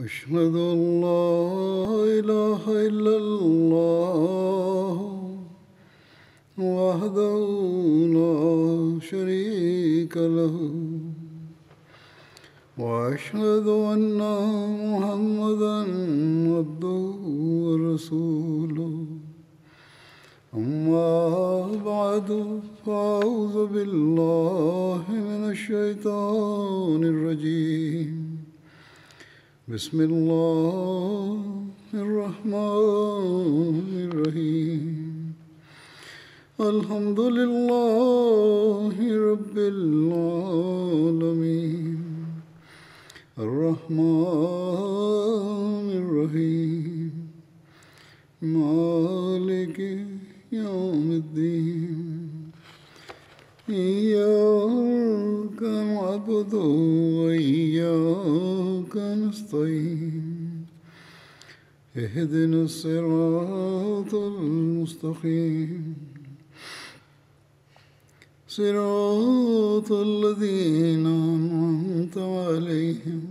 أشهد أن لا إله إلا الله وحده لا شريك له وأشهد أن محمدا عبده ورسوله أما بعد فأعوذ بالله من الشيطان الرجيم بسم الله الرحمن الرحيم الحمد لله رب العالمين الرحمن الرحيم مالك يوم الدين إياك نعبد وإياك نستعين اهدنا الصراط المستقيم صراط الذين أنعمت عليهم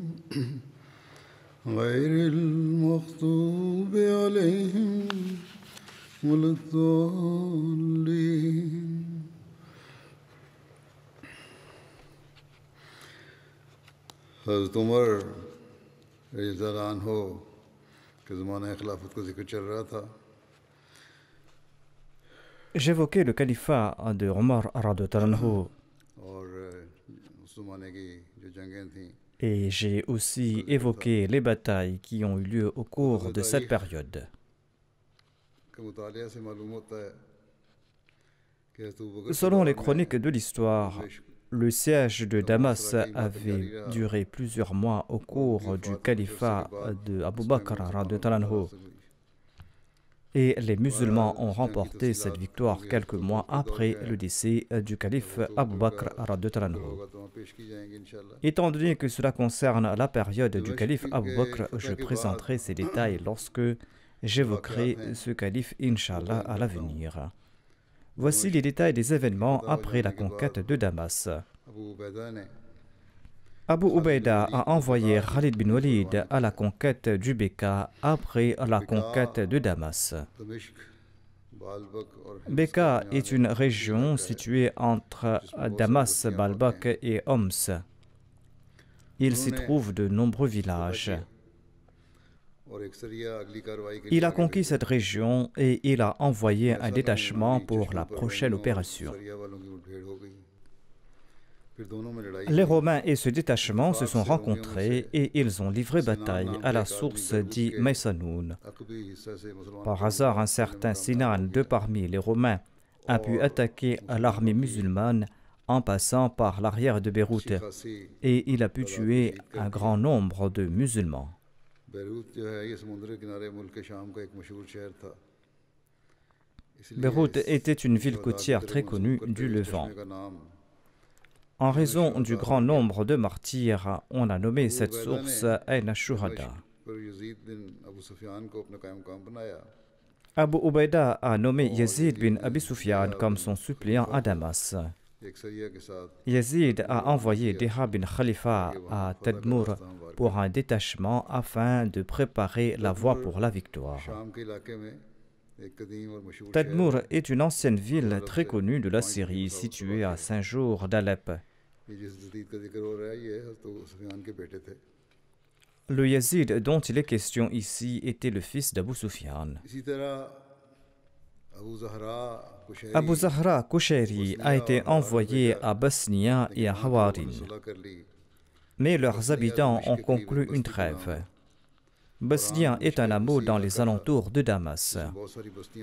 غير المغضوب عليهم ولا الضالين حضرت عمر رضی اللہ عنہ کے زمانہ خلافت کا ذکر چل رہا تھا. J'évoquais le califat de Omar radhiyallahu anhu اور اس زمانے کی جو جنگیں تھیں et j'ai aussi évoqué les batailles qui ont eu lieu au cours de cette période. کے مطالعہ سے معلوم ہوتا ہے کہ حضرت ابوبکر Selon les chroniques de l'histoire, le siège de Damas avait duré plusieurs mois au cours du califat de Abu Bakr radhiyallahu anhu. Et les musulmans ont remporté cette victoire quelques mois après le décès du calife Abu Bakr radhiyallahu anhu. Étant donné que cela concerne la période du calife Abu Bakr, je présenterai ces détails lorsque j'évoquerai ce calife, Inch'Allah, à l'avenir. Voici les détails des événements après la conquête de Damas. Abu Ubaida a envoyé Khalid bin Walid à la conquête du Beka après la conquête de Damas. Beka est une région située entre Damas, Balbak et Homs. Il s'y trouve de nombreux villages. Il a conquis cette région et il a envoyé un détachement pour la prochaine opération. Les Romains et ce détachement se sont rencontrés et ils ont livré bataille à la source dit Maïsanoun. Par hasard, un certain Sinan de parmi les Romains a pu attaquer l'armée musulmane en passant par l'arrière de Beyrouth et il a pu tuer un grand nombre de musulmans. Beyrouth était une ville côtière très connue du Levant. En raison du grand nombre de martyrs, on a nommé cette source Ain al-Shuhada. Abu Ubaida a nommé Yazid bin Abi Sufyan comme son suppléant à Damas. Yazid a envoyé Deha bin Khalifa à Tadmour pour un détachement afin de préparer la voie pour la victoire. Tadmour est une ancienne ville très connue de la Syrie, située à 5 jours d'Alep. Le Yazid dont il est question ici était le fils d'Abu Sufyan. Abu Zahra Kushairi a été envoyé à Basnia et à Hawarin. Mais leurs habitants ont conclu une trêve. Basnia est un hameau dans les alentours de Damas.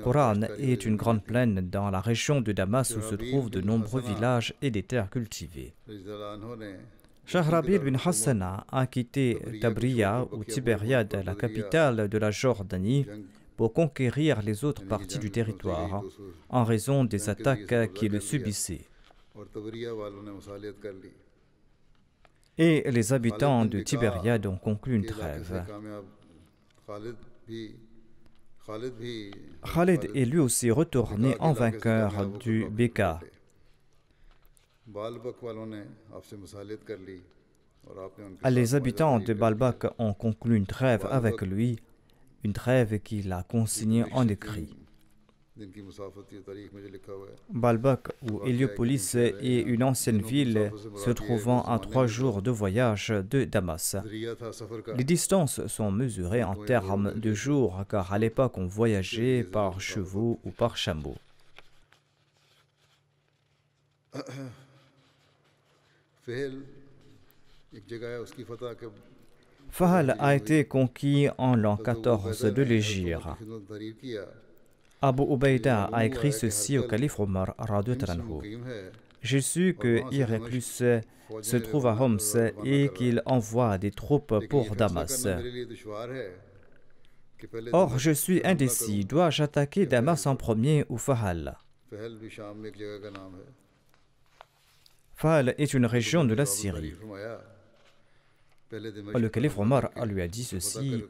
Quran est une grande plaine dans la région de Damas où se trouvent de nombreux villages et des terres cultivées. Shahrabir bin Hassana a quitté Tabriya ou Tibériade, la capitale de la Jordanie, pour conquérir les autres parties du territoire en raison des attaques qu'il subissait. Et les habitants de Tibériade ont conclu une trêve. Khalid est lui aussi retourné en vainqueur du Beka. Les habitants de Balbak ont conclu une trêve avec lui, une trêve qu'il a consignée en écrit. Balbak ou Héliopolis est une ancienne ville se trouvant à 3 jours de voyage de Damas. Les distances sont mesurées en termes de jours car à l'époque on voyageait par chevaux ou par chameaux. Fahal a été conquis en l'an 14 de l'Hégire. Abu Ubaïda a écrit ceci au calife Omar radhiyallahu anhu. J'ai su que Héraclus se trouve à Homs et qu'il envoie des troupes pour Damas. Or, je suis indécis. Dois-je attaquer Damas en premier ou Fahal? Fahal est une région de la Syrie. Le calife Omar lui a dit ceci: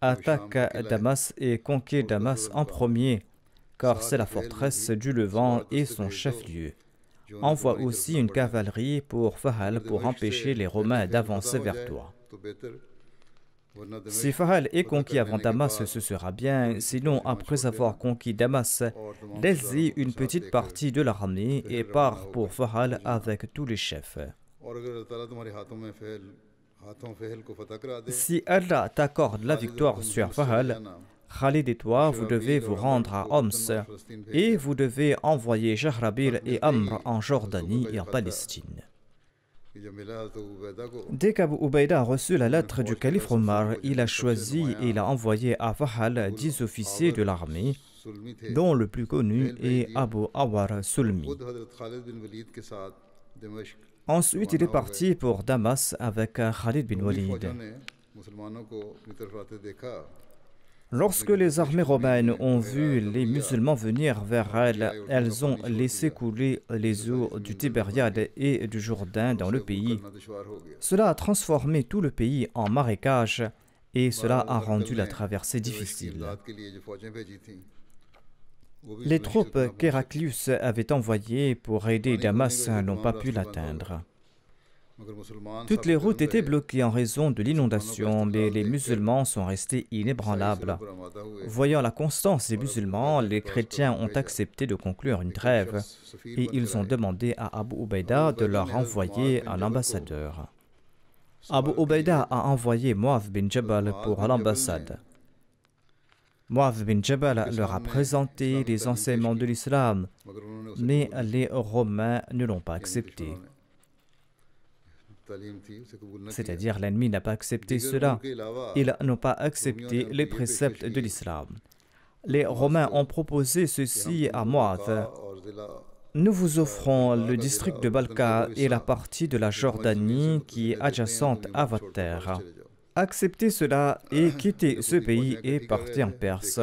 attaque Damas et conquiert Damas en premier, car c'est la forteresse du Levant et son chef-lieu. Envoie aussi une cavalerie pour Fahal pour empêcher les Romains d'avancer vers toi. Si Fahal est conquis avant Damas, ce sera bien. Sinon, après avoir conquis Damas, laisse-y une petite partie de l'armée et part pour Fahal avec tous les chefs. Si Allah t'accorde la victoire sur Fahal, Khalid et toi, vous devez vous rendre à Homs et vous devez envoyer Jahrabil et Amr en Jordanie et en Palestine. Dès qu'Abu Ubaïda a reçu la lettre du calife Omar, il a choisi et il a envoyé à Fahal 10 officiers de l'armée, dont le plus connu est Abu Awar Sulmi. Ensuite, il est parti pour Damas avec Khalid bin Walid. Lorsque les armées romaines ont vu les musulmans venir vers elles, elles ont laissé couler les eaux du Tibériade et du Jourdain dans le pays. Cela a transformé tout le pays en marécage et cela a rendu la traversée difficile. Les troupes qu'Héraclius avait envoyées pour aider Damas n'ont pas pu l'atteindre. Toutes les routes étaient bloquées en raison de l'inondation, mais les musulmans sont restés inébranlables. Voyant la constance des musulmans, les chrétiens ont accepté de conclure une trêve et ils ont demandé à Abu Ubaïda de leur envoyer un ambassadeur. Abu Ubaïda a envoyé Mu'adh bin Jabal pour l'ambassade. Mu'adh bin Jabal leur a présenté les enseignements de l'islam, mais les Romains ne l'ont pas accepté. C'est-à-dire l'ennemi n'a pas accepté cela. Ils n'ont pas accepté les préceptes de l'islam. Les Romains ont proposé ceci à Mu'adh: nous vous offrons le district de Balka et la partie de la Jordanie qui est adjacente à votre terre. Acceptez cela et quittez ce pays et partez en Perse.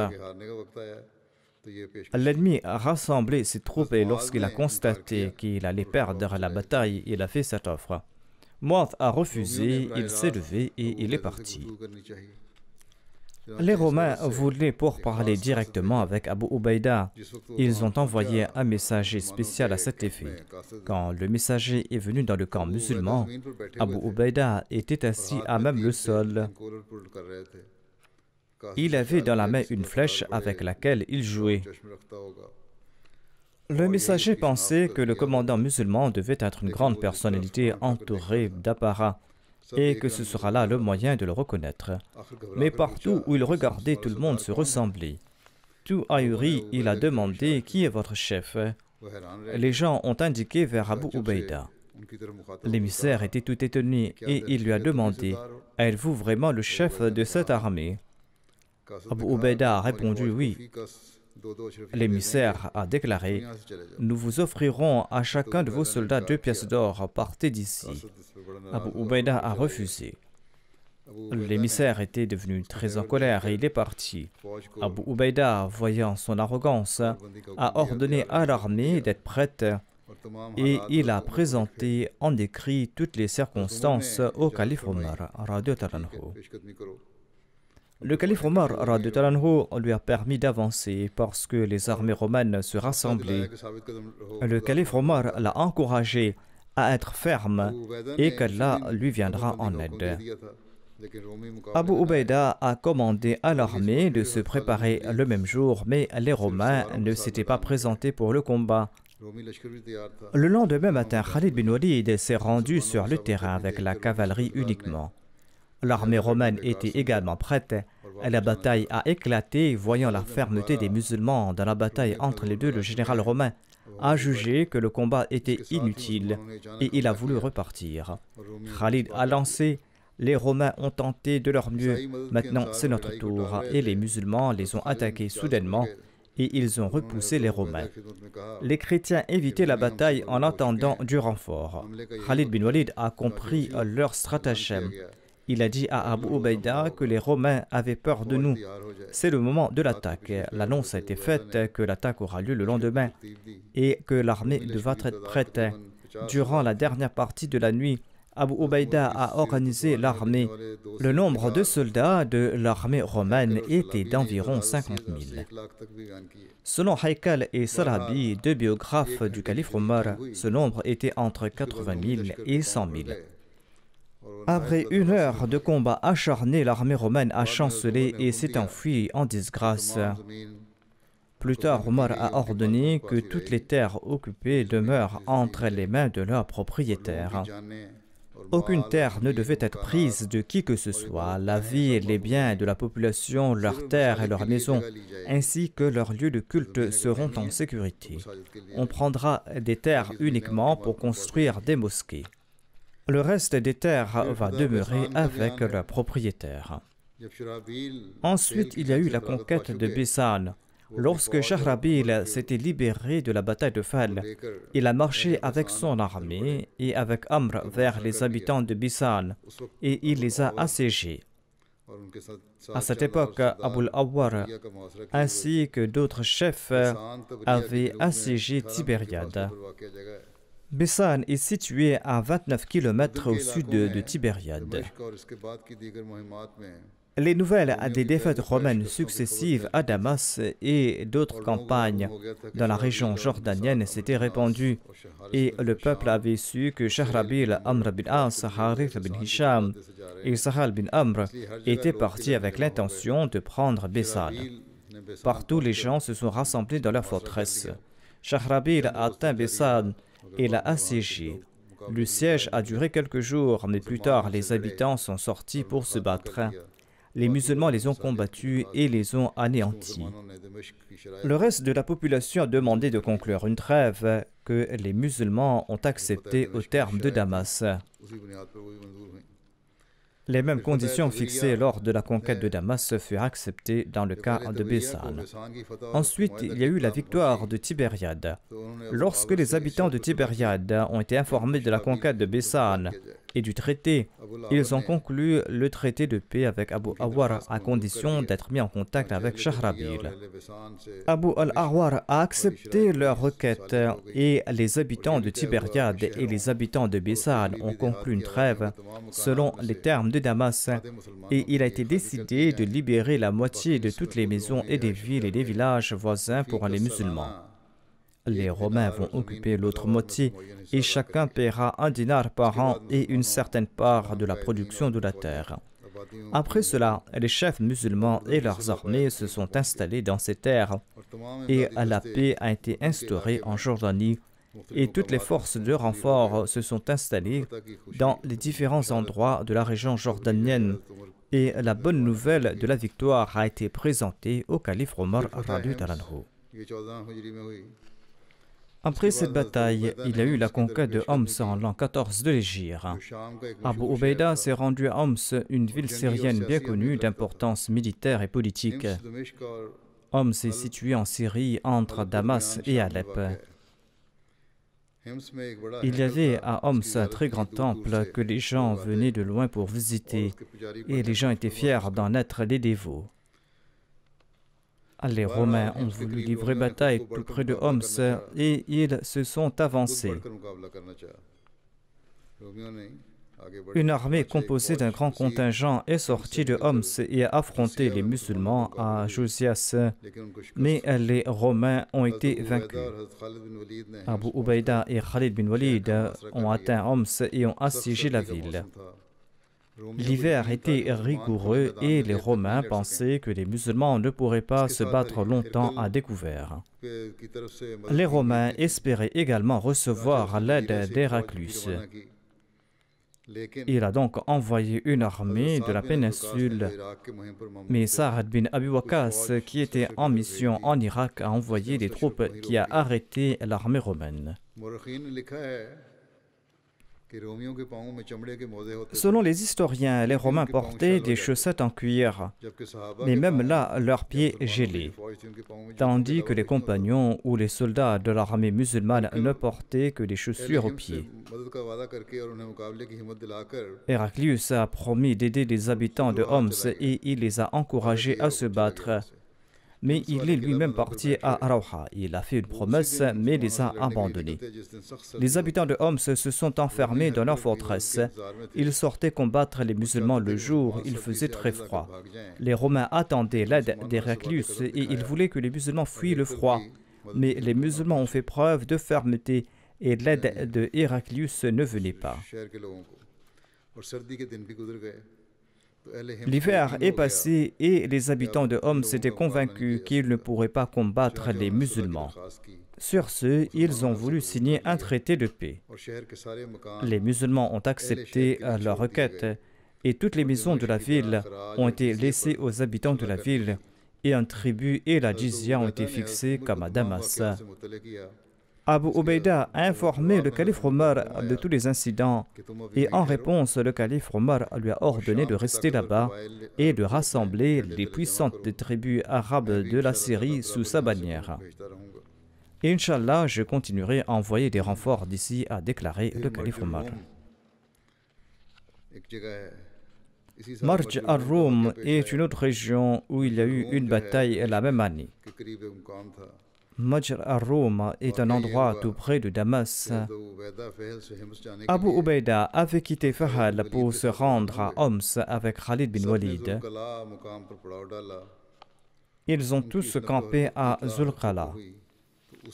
L'ennemi a rassemblé ses troupes et lorsqu'il a constaté qu'il allait perdre la bataille, il a fait cette offre. Mu'adh a refusé, il s'est levé et il est parti. Les Romains voulaient pourparler directement avec Abu Ubaïda. Ils ont envoyé un messager spécial à cet effet. Quand le messager est venu dans le camp musulman, Abu Ubaïda était assis à même le sol. Il avait dans la main une flèche avec laquelle il jouait. Le messager pensait que le commandant musulman devait être une grande personnalité entourée d'apparat et que ce sera là le moyen de le reconnaître. Mais partout où il regardait, tout le monde se ressemblait. Tout ahuri, il a demandé: qui est votre chef? Les gens ont indiqué vers Abu Ubaïda. L'émissaire était tout étonné et il lui a demandé: êtes-vous vraiment le chef de cette armée? Abu Ubaïda a répondu: oui. L'émissaire a déclaré: nous vous offrirons à chacun de vos soldats 2 pièces d'or, partez d'ici. Abu Ubaïda a refusé. L'émissaire était devenu très en colère et il est parti. Abu Ubaïda, voyant son arrogance, a ordonné à l'armée d'être prête et il a présenté en écrit toutes les circonstances au calife Omar radhiyallahu anhu. Le calife Omar radhiyallahu anhu lui a permis d'avancer parce que les armées romaines se rassemblaient. Le calife Omar l'a encouragé à être ferme et qu'Allah lui viendra en aide. Abu Ubaïda a commandé à l'armée de se préparer le même jour, mais les Romains ne s'étaient pas présentés pour le combat. Le lendemain matin, Khalid bin Walid s'est rendu sur le terrain avec la cavalerie uniquement. L'armée romaine était également prête. La bataille a éclaté. Voyant la fermeté des musulmans dans la bataille entre les deux, le général romain a jugé que le combat était inutile et il a voulu repartir. Khalid a lancé. Les Romains ont tenté de leur mieux. Maintenant, c'est notre tour. Et les musulmans les ont attaqués soudainement et ils ont repoussé les Romains. Les chrétiens évitaient la bataille en attendant du renfort. Khalid bin Walid a compris leur stratagème. Il a dit à Abu Ubaïda que les Romains avaient peur de nous. C'est le moment de l'attaque. L'annonce a été faite que l'attaque aura lieu le lendemain et que l'armée devra être prête. Durant la dernière partie de la nuit, Abu Ubaïda a organisé l'armée. Le nombre de soldats de l'armée romaine était d'environ 50 000. Selon Haykal et Sarabi, deux biographes du calife Omar, ce nombre était entre 80 000 et 100 000. Après une heure de combat acharné, l'armée romaine a chancelé et s'est enfuie en disgrâce. Plus tard, Omar a ordonné que toutes les terres occupées demeurent entre les mains de leurs propriétaires. Aucune terre ne devait être prise de qui que ce soit. La vie et les biens de la population, leurs terres et leurs maisons, ainsi que leurs lieux de culte seront en sécurité. On prendra des terres uniquement pour construire des mosquées. Le reste des terres va demeurer avec leurs propriétaires. Ensuite, il y a eu la conquête de Bisan. Lorsque Shahrabil s'était libéré de la bataille de Fal, il a marché avec son armée et avec Amr vers les habitants de Bisan et il les a assiégés. À cette époque, Abul Awwar ainsi que d'autres chefs avaient assiégé Tibériade. Bisan est situé à 29 km au sud de Tibériade. Les nouvelles des défaites romaines successives à Damas et d'autres campagnes dans la région jordanienne s'étaient répandues et le peuple avait su que Shahrabil, Amr bin As, Harith bin Hisham et Sahal bin Amr étaient partis avec l'intention de prendre Bisan. Partout, les gens se sont rassemblés dans leur forteresse. Shahrabil a atteint Bisan et l'a assiégé. Le siège a duré quelques jours, mais plus tard, les habitants sont sortis pour se battre. Les musulmans les ont combattus et les ont anéantis. Le reste de la population a demandé de conclure une trêve que les musulmans ont acceptée au terme de Damas. Les mêmes conditions fixées lors de la conquête de Damas furent acceptées dans le cas de Bisan. Ensuite, il y a eu la victoire de Tibériade. Lorsque les habitants de Tibériade ont été informés de la conquête de Bisan et du traité, ils ont conclu le traité de paix avec Abu Awwar à condition d'être mis en contact avec Shahrabil. Abu al-Awwar a accepté leur requête et les habitants de Tibériade et les habitants de Bisan ont conclu une trêve selon les termes de Damas et il a été décidé de libérer la moitié de toutes les maisons et des villes et des villages voisins pour les musulmans. Les Romains vont occuper l'autre moitié et chacun paiera 1 dinar par an et une certaine part de la production de la terre. Après cela, les chefs musulmans et leurs armées se sont installés dans ces terres et la paix a été instaurée en Jordanie et toutes les forces de renfort se sont installées dans les différents endroits de la région jordanienne et la bonne nouvelle de la victoire a été présentée au calife Omar radhiyallahu anhu. Après cette bataille, il y a eu la conquête de Homs en l'an 14 de l'Hégire. Abu Ubaïda s'est rendu à Homs, une ville syrienne bien connue d'importance militaire et politique. Homs est située en Syrie entre Damas et Alep. Il y avait à Homs un très grand temple que les gens venaient de loin pour visiter et les gens étaient fiers d'en être les dévots. Les Romains ont voulu livrer bataille tout près de Homs et ils se sont avancés. Une armée composée d'un grand contingent est sortie de Homs et a affronté les musulmans à Josias, mais les Romains ont été vaincus. Abu Ubaïda et Khalid bin Walid ont atteint Homs et ont assiégé la ville. L'hiver était rigoureux et les Romains pensaient que les musulmans ne pourraient pas se battre longtemps à découvert. Les Romains espéraient également recevoir l'aide d'Héraclius. Il a donc envoyé une armée de la péninsule, mais Sa'ad bin Abi Waqqas, qui était en mission en Irak, a envoyé des troupes qui a arrêté l'armée romaine. Selon les historiens, les Romains portaient des chaussettes en cuir, mais même là, leurs pieds gelaient, tandis que les compagnons ou les soldats de l'armée musulmane ne portaient que des chaussures aux pieds. Héraclius a promis d'aider les habitants de Homs et il les a encouragés à se battre. Mais il est lui-même parti à Rawha. Il a fait une promesse, mais les a abandonnés. Les habitants de Homs se sont enfermés dans leur forteresse. Ils sortaient combattre les musulmans le jour, il faisait très froid. Les Romains attendaient l'aide d'Héraclius et ils voulaient que les musulmans fuient le froid. Mais les musulmans ont fait preuve de fermeté et l'aide de Héraclius ne venait pas. L'hiver est passé et les habitants de Homs étaient convaincus qu'ils ne pourraient pas combattre les musulmans. Sur ce, ils ont voulu signer un traité de paix. Les musulmans ont accepté leur requête et toutes les maisons de la ville ont été laissées aux habitants de la ville et un tribut et la jizya ont été fixés comme à Damas. Abu Ubaïda a informé le calife Omar de tous les incidents et en réponse, le calife Omar lui a ordonné de rester là-bas et de rassembler les puissantes tribus arabes de la Syrie sous sa bannière. Et Inch'Allah, je continuerai à envoyer des renforts d'ici, a déclaré le calife Omar. Marj al-Rum est une autre région où il y a eu une bataille la même année. Marj al-Rum est un endroit tout près de Damas. Abu Ubaïda avait quitté Fahal pour se rendre à Homs avec Khalid bin Walid. Ils ont tous campé à Zulqala.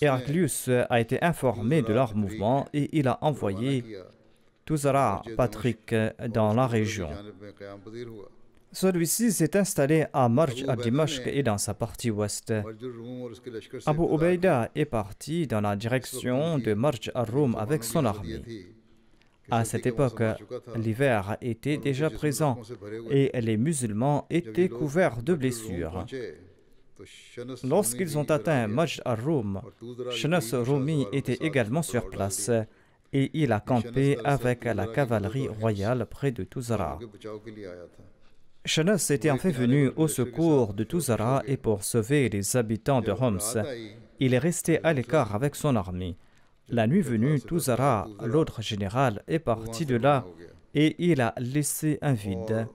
Héraclius a été informé de leur mouvement et il a envoyé Tuzara Patrick dans la région. Celui-ci s'est installé à Marj al-Dimashq et dans sa partie ouest. Abu Ubaïda est parti dans la direction de Marj al-Rum avec son armée. À cette époque, l'hiver était déjà présent et les musulmans étaient couverts de blessures. Lorsqu'ils ont atteint Marj al-Rum, Shnas Rumi était également sur place et il a campé avec la cavalerie royale près de Tuzara. Shnas était en fait venu au secours de Tuzara et pour sauver les habitants de Homs, il est resté à l'écart avec son armée. La nuit venue, Tuzara, l'autre général, est parti de là et il a laissé un vide.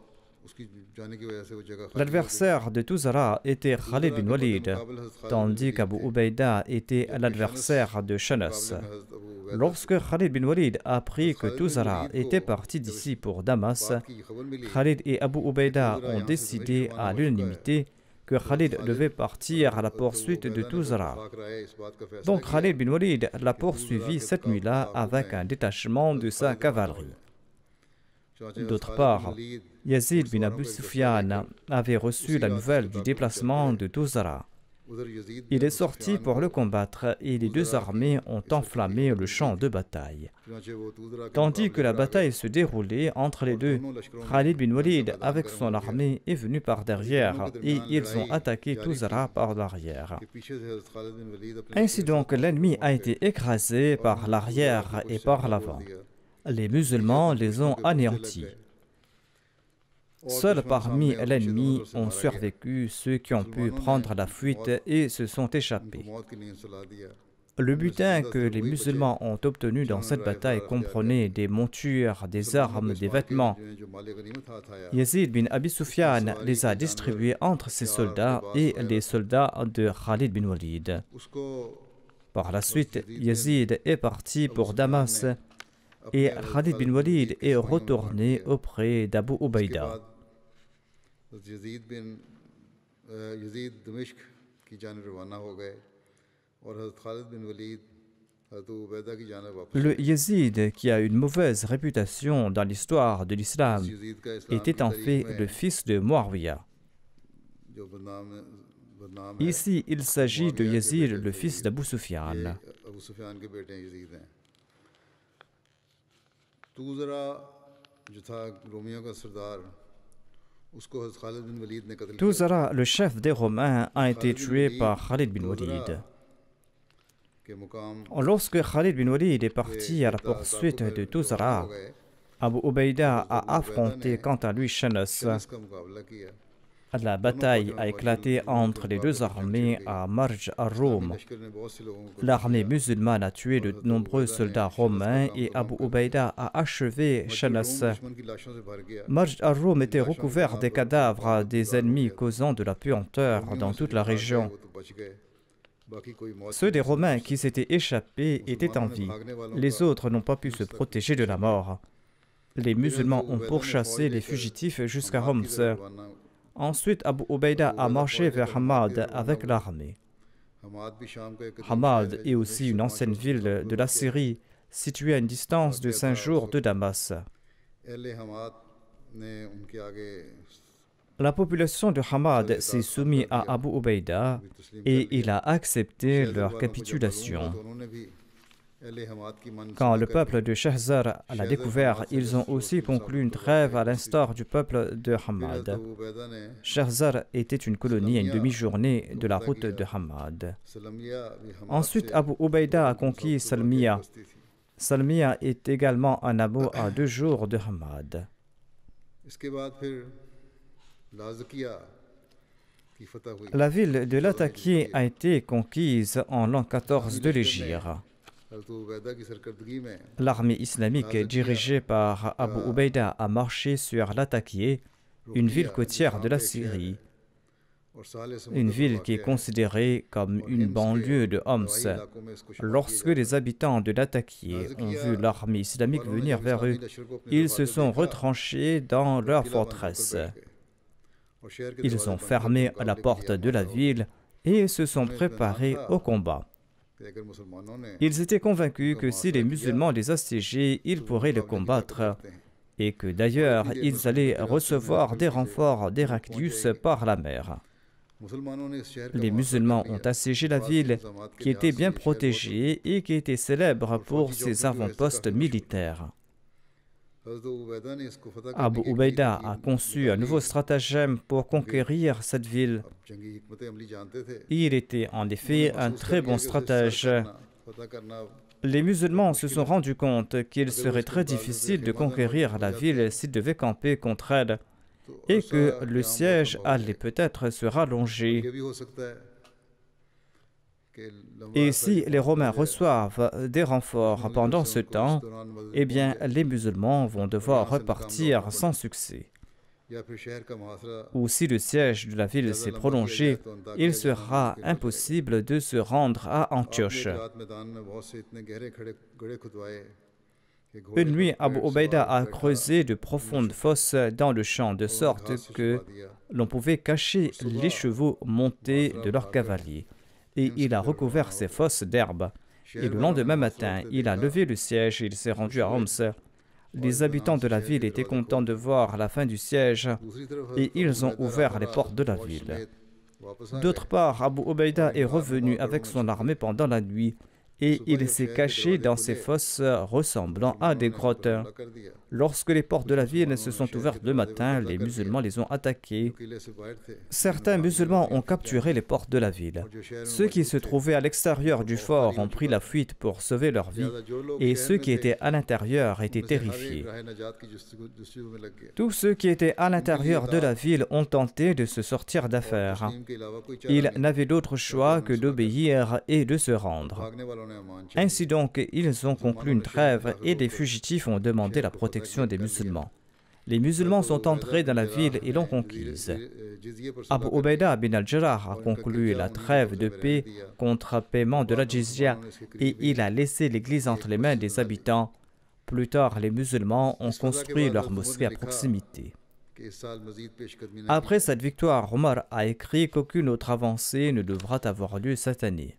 L'adversaire de Tuzara était Khalid bin Walid, tandis qu'Abu Ubaïda était l'adversaire de Shnas. Lorsque Khalid bin Walid a appris que Tuzara était parti d'ici pour Damas, Khalid et Abu Ubaïda ont décidé à l'unanimité que Khalid devait partir à la poursuite de Tuzara. Donc Khalid bin Walid l'a poursuivi cette nuit-là avec un détachement de sa cavalerie. D'autre part, Yazid bin Abu Sufyan avait reçu la nouvelle du déplacement de Tuzara. Il est sorti pour le combattre et les deux armées ont enflammé le champ de bataille. Tandis que la bataille se déroulait entre les deux, Khalid bin Walid avec son armée est venu par derrière et ils ont attaqué Tuzara par l'arrière. Ainsi donc, l'ennemi a été écrasé par l'arrière et par l'avant. Les musulmans les ont anéantis. Seuls parmi l'ennemi ont survécu ceux qui ont pu prendre la fuite et se sont échappés. Le butin que les musulmans ont obtenu dans cette bataille comprenait des montures, des armes, des vêtements. Yazid bin Abi Sufyan les a distribués entre ses soldats et les soldats de Khalid bin Walid. Par la suite, Yazid est parti pour Damas, et Khalid bin Walid est retourné auprès d'Abu Ubaïda. Le Yézid, qui a une mauvaise réputation dans l'histoire de l'islam, était en fait le fils de Muawiyah. Ici, il s'agit de Yézid, le fils d'Abu Sufyan. Tuzara, le chef des Romains, a été tué par Khalid bin Walid. Lorsque Khalid bin Walid est parti à la poursuite de Tuzara, Abu Ubaïda a affronté quant à lui Shanas. La bataille a éclaté entre les deux armées à Marj al-Rum. L'armée musulmane a tué de nombreux soldats romains et Abu Ubaïda a achevé Shanas. Marj al-Rum était recouvert des cadavres des ennemis, causant de la puanteur dans toute la région. Ceux des Romains qui s'étaient échappés étaient en vie. Les autres n'ont pas pu se protéger de la mort. Les musulmans ont pourchassé les fugitifs jusqu'à Homs. Ensuite, Abu Ubaïda a marché vers Hamad avec l'armée. Hamad est aussi une ancienne ville de la Syrie, située à une distance de 5 jours de Damas. La population de Hamad s'est soumise à Abu Ubaïda et il a accepté leur capitulation. Quand le peuple de Shahzar l'a découvert, ils ont aussi conclu une trêve à l'instar du peuple de Hamad. Shahzar était une colonie à une demi-journée de la route de Hamad. Ensuite, Abu Ubaïda a conquis Salmiya. Salmiya est également un hameau à 2 jours de Hamad. La ville de Latakia a été conquise en l'an 14 de l'Hégire. L'armée islamique dirigée par Abu Ubaïda a marché sur Latakia, une ville côtière de la Syrie, une ville qui est considérée comme une banlieue de Homs. Lorsque les habitants de Latakia ont vu l'armée islamique venir vers eux, ils se sont retranchés dans leur forteresse. Ils ont fermé la porte de la ville et se sont préparés au combat. Ils étaient convaincus que si les musulmans les assiégeaient, ils pourraient les combattre et que d'ailleurs ils allaient recevoir des renforts d'Héraclius par la mer. Les musulmans ont assiégé la ville qui était bien protégée et qui était célèbre pour ses avant-postes militaires. Abu Ubaïda a conçu un nouveau stratagème pour conquérir cette ville. Il était en effet un très bon stratège. Les musulmans se sont rendus compte qu'il serait très difficile de conquérir la ville s'ils devaient camper contre elle et que le siège allait peut-être se rallonger. Et si les Romains reçoivent des renforts pendant ce temps, eh bien, les musulmans vont devoir repartir sans succès. Ou si le siège de la ville s'est prolongé, il sera impossible de se rendre à Antioche. Une nuit, Abu Ubaïda a creusé de profondes fosses dans le champ, de sorte que l'on pouvait cacher les chevaux montés de leurs cavaliers. Et il a recouvert ces fosses d'herbe. Et le lendemain matin, il a levé le siège et il s'est rendu à Homs. Les habitants de la ville étaient contents de voir la fin du siège et ils ont ouvert les portes de la ville. D'autre part, Abu Ubaïda est revenu avec son armée pendant la nuit et il s'est caché dans ces fosses ressemblant à des grottes. Lorsque les portes de la ville se sont ouvertes le matin, les musulmans les ont attaquées. Certains musulmans ont capturé les portes de la ville. Ceux qui se trouvaient à l'extérieur du fort ont pris la fuite pour sauver leur vie et ceux qui étaient à l'intérieur étaient terrifiés. Tous ceux qui étaient à l'intérieur de la ville ont tenté de se sortir d'affaire. Ils n'avaient d'autre choix que d'obéir et de se rendre. Ainsi donc, ils ont conclu une trêve et les fugitifs ont demandé la protection des musulmans. Les musulmans sont entrés dans la ville et l'ont conquise. Abu Ubaïda bin al-Jarrah a conclu la trêve de paix contre paiement de la jizya et il a laissé l'église entre les mains des habitants Plus tard, les musulmans ont construit leur mosquée à proximité. Après cette victoire, Omar a écrit qu'aucune autre avancée ne devra avoir lieu cette année.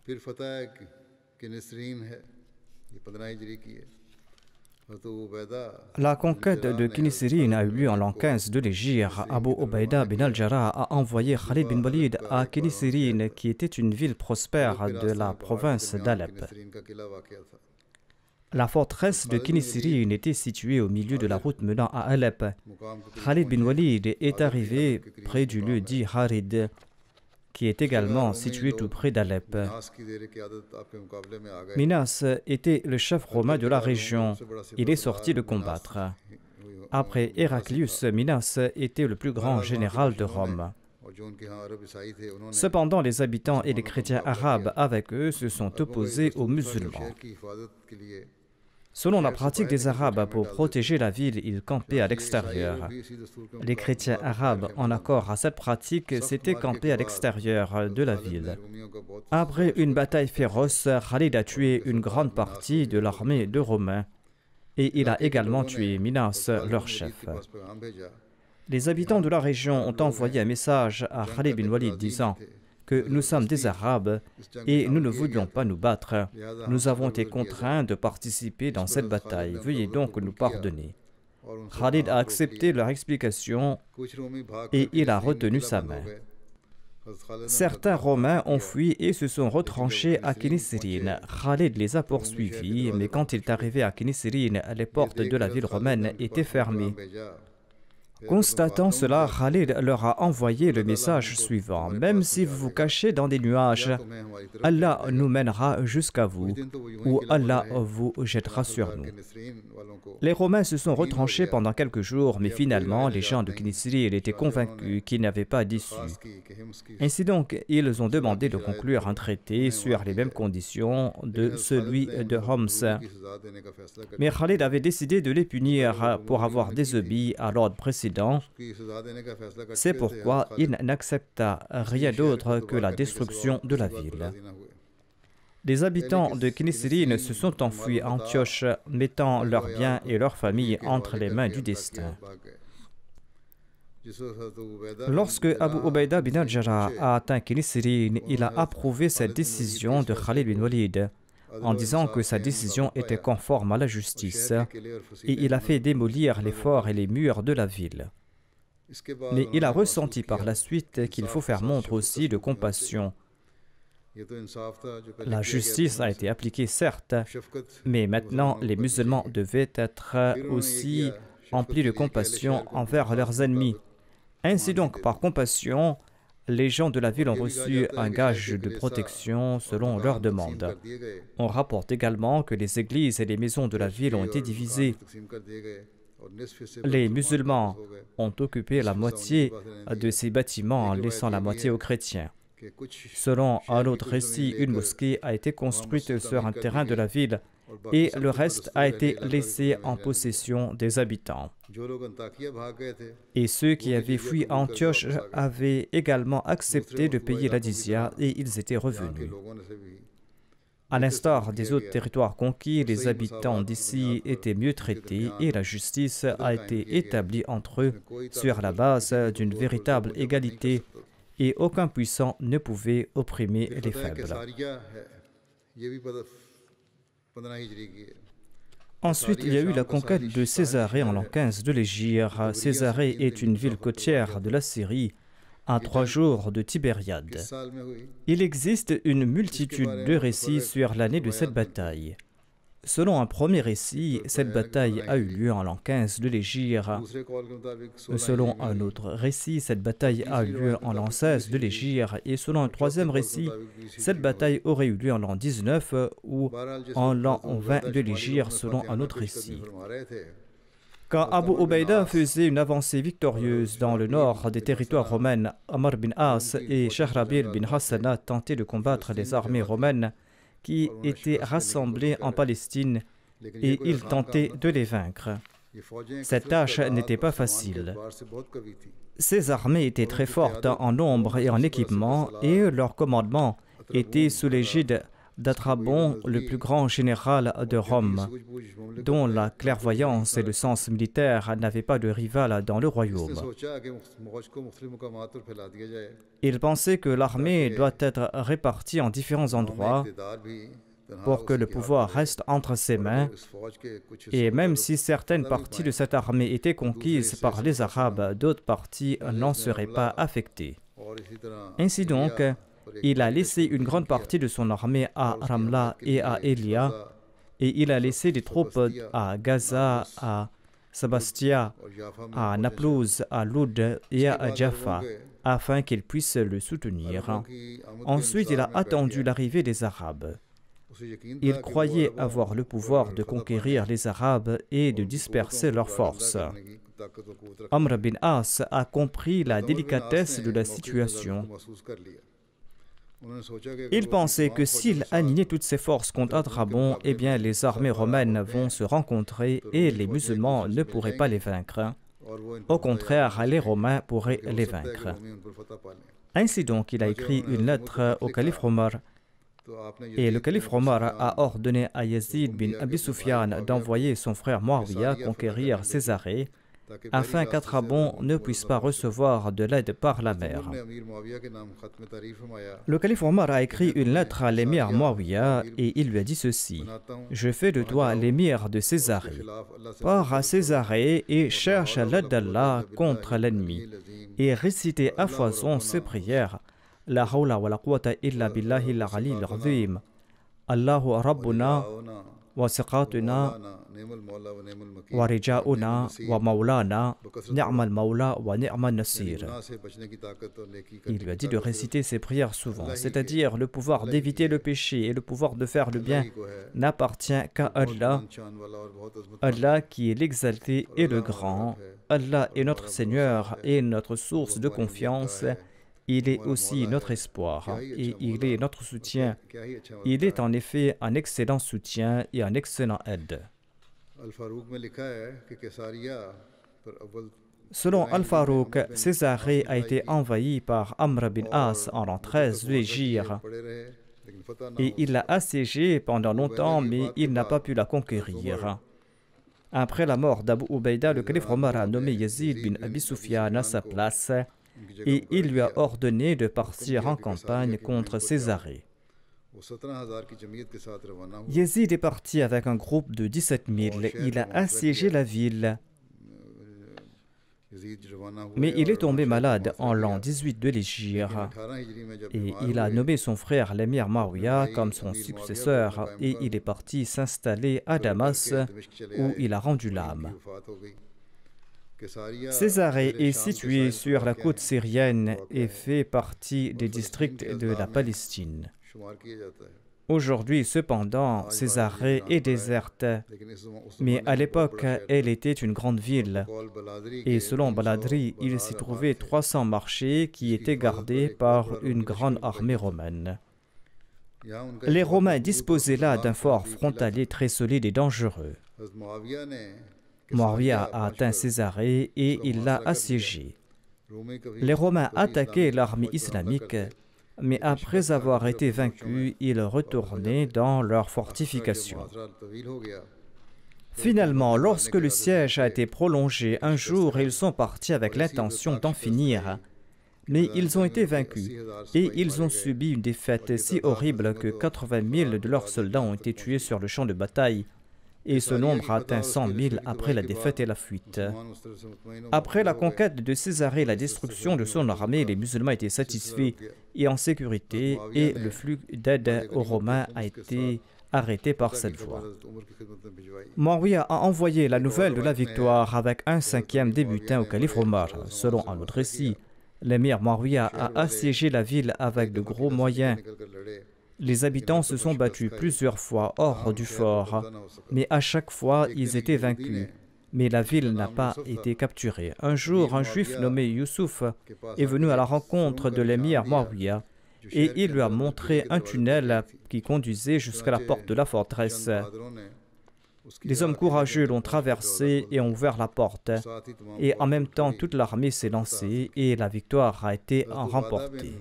La conquête de Kinisirine a eu lieu en l'an 15 de l'Hégire. Abu Ubaïda bin al-Jarrah a envoyé Khalid bin Walid à Kinisirine, qui était une ville prospère de la province d'Alep. La forteresse de Kinisirine était située au milieu de la route menant à Alep. Khalid bin Walid est arrivé près du lieu dit Harid, qui est également situé tout près d'Alep. Minas était le chef romain de la région. Il est sorti de combattre. Après Héraclius, Minas était le plus grand général de Rome. Cependant, les habitants et les chrétiens arabes avec eux se sont opposés aux musulmans. Selon la pratique des Arabes, pour protéger la ville, ils campaient à l'extérieur. Les chrétiens arabes, en accord à cette pratique, s'étaient campés à l'extérieur de la ville. Après une bataille féroce, Khalid a tué une grande partie de l'armée de Romains et il a également tué Minas, leur chef. Les habitants de la région ont envoyé un message à Khalid bin Walid disant que nous sommes des Arabes et nous ne voulions pas nous battre. Nous avons été contraints de participer dans cette bataille. Veuillez donc nous pardonner. Khalid a accepté leur explication et il a retenu sa main. Certains Romains ont fui et se sont retranchés à Kinisirine. Khalid les a poursuivis, mais quand il est arrivé à Kinisirine, les portes de la ville romaine étaient fermées. Constatant cela, Khalid leur a envoyé le message suivant: même si vous vous cachez dans des nuages, Allah nous mènera jusqu'à vous, ou Allah vous jettera sur nous. Les Romains se sont retranchés pendant quelques jours, mais finalement, les gens de Kinisirine étaient convaincus qu'il n'y avait pas d'issue. Ainsi donc, ils ont demandé de conclure un traité sur les mêmes conditions de celui de Homs. Mais Khalid avait décidé de les punir pour avoir désobéi à l'ordre précédent. C'est pourquoi il n'accepta rien d'autre que la destruction de la ville. Les habitants de Kinisirine se sont enfuis à Antioche, mettant leurs biens et leurs familles entre les mains du destin. Lorsque Abu Ubaïda bin al-Jarrah a atteint Kinisirine, il a approuvé cette décision de Khalid bin Walid, en disant que sa décision était conforme à la justice, et il a fait démolir les forts et les murs de la ville. Mais il a ressenti par la suite qu'il faut faire montre aussi de compassion. La justice a été appliquée, certes, mais maintenant les musulmans devaient être aussi emplis de compassion envers leurs ennemis. Ainsi donc, par compassion, les gens de la ville ont reçu un gage de protection selon leurs demandes. On rapporte également que les églises et les maisons de la ville ont été divisées. Les musulmans ont occupé la moitié de ces bâtiments en laissant la moitié aux chrétiens. Selon un autre récit, une mosquée a été construite sur un terrain de la ville et le reste a été laissé en possession des habitants. Et ceux qui avaient fui à Antioche avaient également accepté de payer la jizya et ils étaient revenus. À l'instar des autres territoires conquis, les habitants d'ici étaient mieux traités et la justice a été établie entre eux sur la base d'une véritable égalité et aucun puissant ne pouvait opprimer les faibles. Ensuite, il y a eu la conquête de Césarée en l'an 15 de l'Hégire. Césarée est une ville côtière de la Syrie, à 3 jours de Tibériade. Il existe une multitude de récits sur l'année de cette bataille. Selon un premier récit, cette bataille a eu lieu en l'an 15 de l'Hégire. Selon un autre récit, cette bataille a eu lieu en l'an 16 de l'Hégire. Et selon un troisième récit, cette bataille aurait eu lieu en l'an 19 ou en l'an 20 de l'Hégire, selon un autre récit. Quand Abu Ubaïda faisait une avancée victorieuse dans le nord des territoires romains, Amr bin As et Shahrabil bin Hassana tentaient de combattre les armées romaines qui étaient rassemblés en Palestine et ils tentaient de les vaincre. Cette tâche n'était pas facile. Ces armées étaient très fortes en nombre et en équipement et leur commandement était sous l'égide d'Adrabon, le plus grand général de Rome, dont la clairvoyance et le sens militaire n'avaient pas de rival dans le royaume. Il pensait que l'armée doit être répartie en différents endroits pour que le pouvoir reste entre ses mains, et même si certaines parties de cette armée étaient conquises par les Arabes, d'autres parties n'en seraient pas affectées. Ainsi donc, il a laissé une grande partie de son armée à Ramla et à Elia, et il a laissé des troupes à Gaza, à Sabastia, à Naplouse, à Loud et à Jaffa, afin qu'ils puissent le soutenir. Ensuite, il a attendu l'arrivée des Arabes. Il croyait avoir le pouvoir de conquérir les Arabes et de disperser leurs forces. Amr bin As a compris la délicatesse de la situation. Il pensait que s'il alignait toutes ses forces contre Adrabon, eh bien les armées romaines vont se rencontrer et les musulmans ne pourraient pas les vaincre. Au contraire, les Romains pourraient les vaincre. Ainsi donc, il a écrit une lettre au calife Omar. Et le calife Omar a ordonné à Yazid bin Abi Sufyan d'envoyer son frère Muawiyah conquérir Césarée, afin qu'Adrabon ne puisse pas recevoir de l'aide par la mer. Le calife Omar a écrit une lettre à l'émir Muawiyah et il lui a dit ceci: « Je fais de toi l'émir de Césarée. Pars à Césarée et cherche l'aide d'Allah contre l'ennemi, et récitez à foison ces prières. La hawla wa la quwwata illa billahi al-ali al-azim. Allahu rabbuna wa siqatuna wa rijauna wa maulana ni'mal maula wa ni'mal nasir. » Il lui a dit de réciter ces prières souvent, c'est-à-dire le pouvoir d'éviter le péché et le pouvoir de faire le bien n'appartient qu'à Allah, Allah qui est l'exalté et le grand. Allah est notre Seigneur et notre source de confiance. Il est aussi notre espoir et il est notre soutien. Il est en effet un excellent soutien et un excellent aide. Selon Al-Farouk, Césarée a été envahie par Amr bin As en l'an 13 de l'Hégire et il l'a assiégée pendant longtemps, mais il n'a pas pu la conquérir. Après la mort d'Abu Ubaïda, le calife Omar a nommé Yazid bin Abi Sufyan à sa place et il lui a ordonné de partir en campagne contre Césarée. Yazid est parti avec un groupe de 17 000. Il a assiégé la ville. Mais il est tombé malade en l'an 18 de l'Hégire et il a nommé son frère l'émir Muawiyah comme son successeur et il est parti s'installer à Damas où il a rendu l'âme. Césarée est située sur la côte syrienne et fait partie des districts de la Palestine. Aujourd'hui, cependant, Césarée est déserte, mais à l'époque, elle était une grande ville. Et selon Baladri, il s'y trouvait 300 marchés qui étaient gardés par une grande armée romaine. Les Romains disposaient là d'un fort frontalier très solide et dangereux. Muawiyah a atteint Césarée et il l'a assiégée. Les Romains attaquaient l'armée islamique, mais après avoir été vaincus, ils retournaient dans leurs fortifications. Finalement, lorsque le siège a été prolongé, un jour, ils sont partis avec l'intention d'en finir, mais ils ont été vaincus et ils ont subi une défaite si horrible que 80 000 de leurs soldats ont été tués sur le champ de bataille. Et ce nombre a atteint 100 000 après la défaite et la fuite. Après la conquête de Césarée et la destruction de son armée, les musulmans étaient satisfaits et en sécurité, et le flux d'aide aux Romains a été arrêté par cette voie. Muawiyah a envoyé la nouvelle de la victoire avec un 5e des butins au calife Omar. Selon un autre récit, l'émir Muawiyah a assiégé la ville avec de gros moyens. Les habitants se sont battus plusieurs fois hors du fort, mais à chaque fois, ils étaient vaincus. Mais la ville n'a pas été capturée. Un jour, un juif nommé Youssouf est venu à la rencontre de l'émir Muawiyah et il lui a montré un tunnel qui conduisait jusqu'à la porte de la forteresse. Les hommes courageux l'ont traversé et ont ouvert la porte. Et en même temps, toute l'armée s'est lancée et la victoire a été remportée.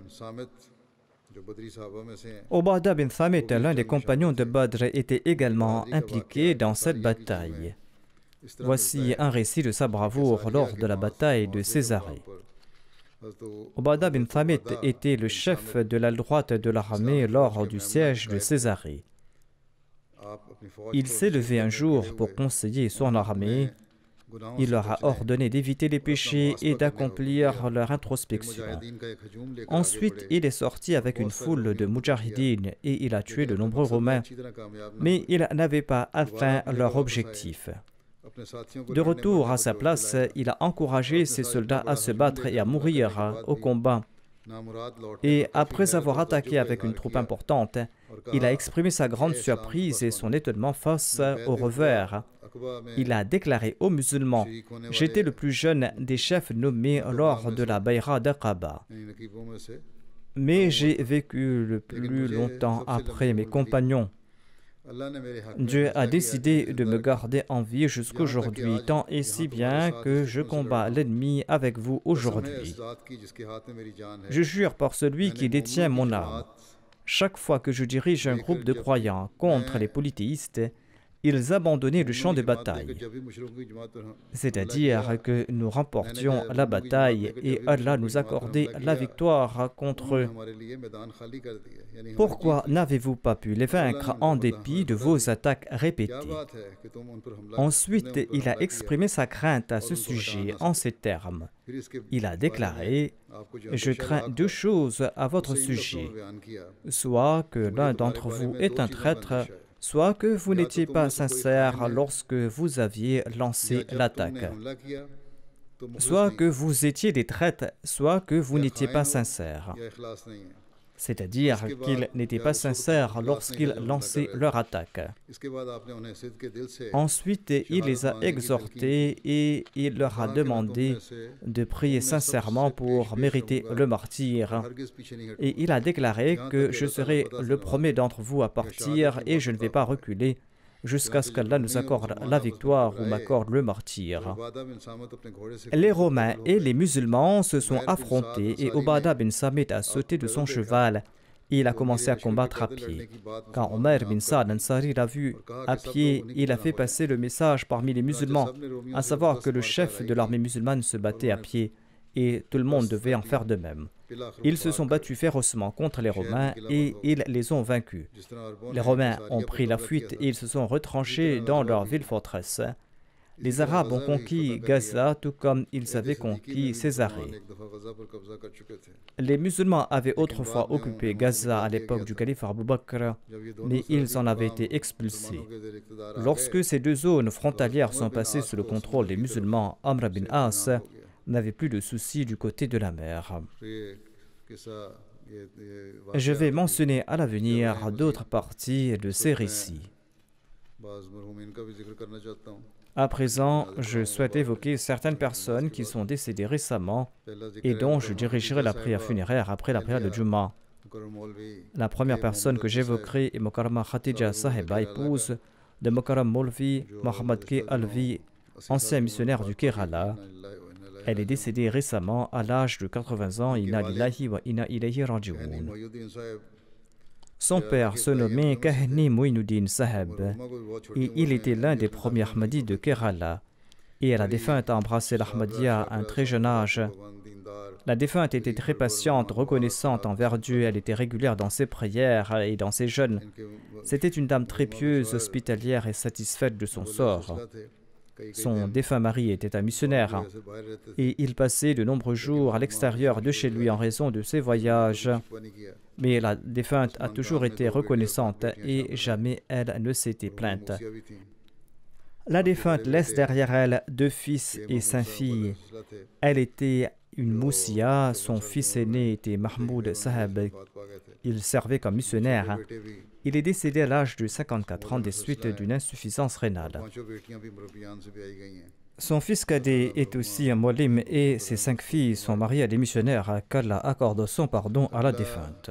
Ubadah bin Thamit, l'un des compagnons de Badr, était également impliqué dans cette bataille. Voici un récit de sa bravoure lors de la bataille de Césarée. Ubadah bin Thamit était le chef de l'aile droite de l'armée lors du siège de Césarée. Il s'est levé un jour pour conseiller son armée. Il leur a ordonné d'éviter les péchés et d'accomplir leur introspection. Ensuite, il est sorti avec une foule de mujahidines et il a tué de nombreux Romains, mais il n'avait pas atteint leur objectif. De retour à sa place, il a encouragé ses soldats à se battre et à mourir au combat. Et après avoir attaqué avec une troupe importante, il a exprimé sa grande surprise et son étonnement face au revers. Il a déclaré aux musulmans: « J'étais le plus jeune des chefs nommés lors de la Bayra d'Aqaba. Mais j'ai vécu le plus longtemps après mes compagnons. Dieu a décidé de me garder en vie jusqu'aujourd'hui, tant et si bien que je combats l'ennemi avec vous aujourd'hui. Je jure par celui qui détient mon âme. Chaque fois que je dirige un groupe de croyants contre les polythéistes, ils abandonnaient le champ de bataille. C'est-à-dire que nous remportions la bataille et Allah nous accordait la victoire contre eux. Pourquoi n'avez-vous pas pu les vaincre en dépit de vos attaques répétées? » Ensuite, il a exprimé sa crainte à ce sujet en ces termes. Il a déclaré: « Je crains deux choses à votre sujet, soit que l'un d'entre vous est un traître, soit que vous n'étiez pas sincère lorsque vous aviez lancé l'attaque. Soit que vous étiez des traîtres, soit que vous n'étiez pas sincères. » C'est-à-dire qu'ils n'étaient pas sincères lorsqu'ils lançaient leur attaque. Ensuite, il les a exhortés et il leur a demandé de prier sincèrement pour mériter le martyre. Et il a déclaré que je serai le premier d'entre vous à partir et je ne vais pas reculer jusqu'à ce qu'Allah nous accorde la victoire ou m'accorde le martyre. Les Romains et les musulmans se sont affrontés et Ubadah bin Samit a sauté de son cheval et il a commencé à combattre à pied. Quand Omar bin Saad Ansari l'a vu à pied, il a fait passer le message parmi les musulmans, à savoir que le chef de l'armée musulmane se battait à pied et tout le monde devait en faire de même. Ils se sont battus férocement contre les Romains et ils les ont vaincus. Les Romains ont pris la fuite et ils se sont retranchés dans leur ville-forteresse. Les Arabes ont conquis Gaza tout comme ils avaient conquis Césarée. Les musulmans avaient autrefois occupé Gaza à l'époque du calife Abu Bakr, mais ils en avaient été expulsés. Lorsque ces deux zones frontalières sont passées sous le contrôle des musulmans, Amr bin As n'avait plus de soucis du côté de la mer. Je vais mentionner à l'avenir d'autres parties de ces récits. À présent, je souhaite évoquer certaines personnes qui sont décédées récemment et dont je dirigerai la prière funéraire après la prière de Juma. La première personne que j'évoquerai est Mokarama Khatija Saheba, épouse de Mokaram Molvi Mohammad K. Alvi, ancien missionnaire du Kerala. Elle est décédée récemment à l'âge de 80 ans. Inna lillahi wa inna ilayhi raji'un. Son père se nommait Kahni Muinuddin Saheb et il était l'un des premiers Ahmadis de Kerala. Et la défunte a embrassé l'Ahmadiyya à un très jeune âge. La défunte était très patiente, reconnaissante envers Dieu. Elle était régulière dans ses prières et dans ses jeûnes. C'était une dame très pieuse, hospitalière et satisfaite de son sort. Son défunt mari était un missionnaire et il passait de nombreux jours à l'extérieur de chez lui en raison de ses voyages. Mais la défunte a toujours été reconnaissante et jamais elle ne s'était plainte. La défunte laisse derrière elle 2 fils et 5 filles. Elle était une moussia, son fils aîné était Mahmoud Saheb. Il servait comme missionnaire. Il est décédé à l'âge de 54 ans des suites d'une insuffisance rénale. Son fils cadet est aussi un muallim et ses 5 filles sont mariées à des missionnaires. Qu'Allah accorde son pardon à la défunte.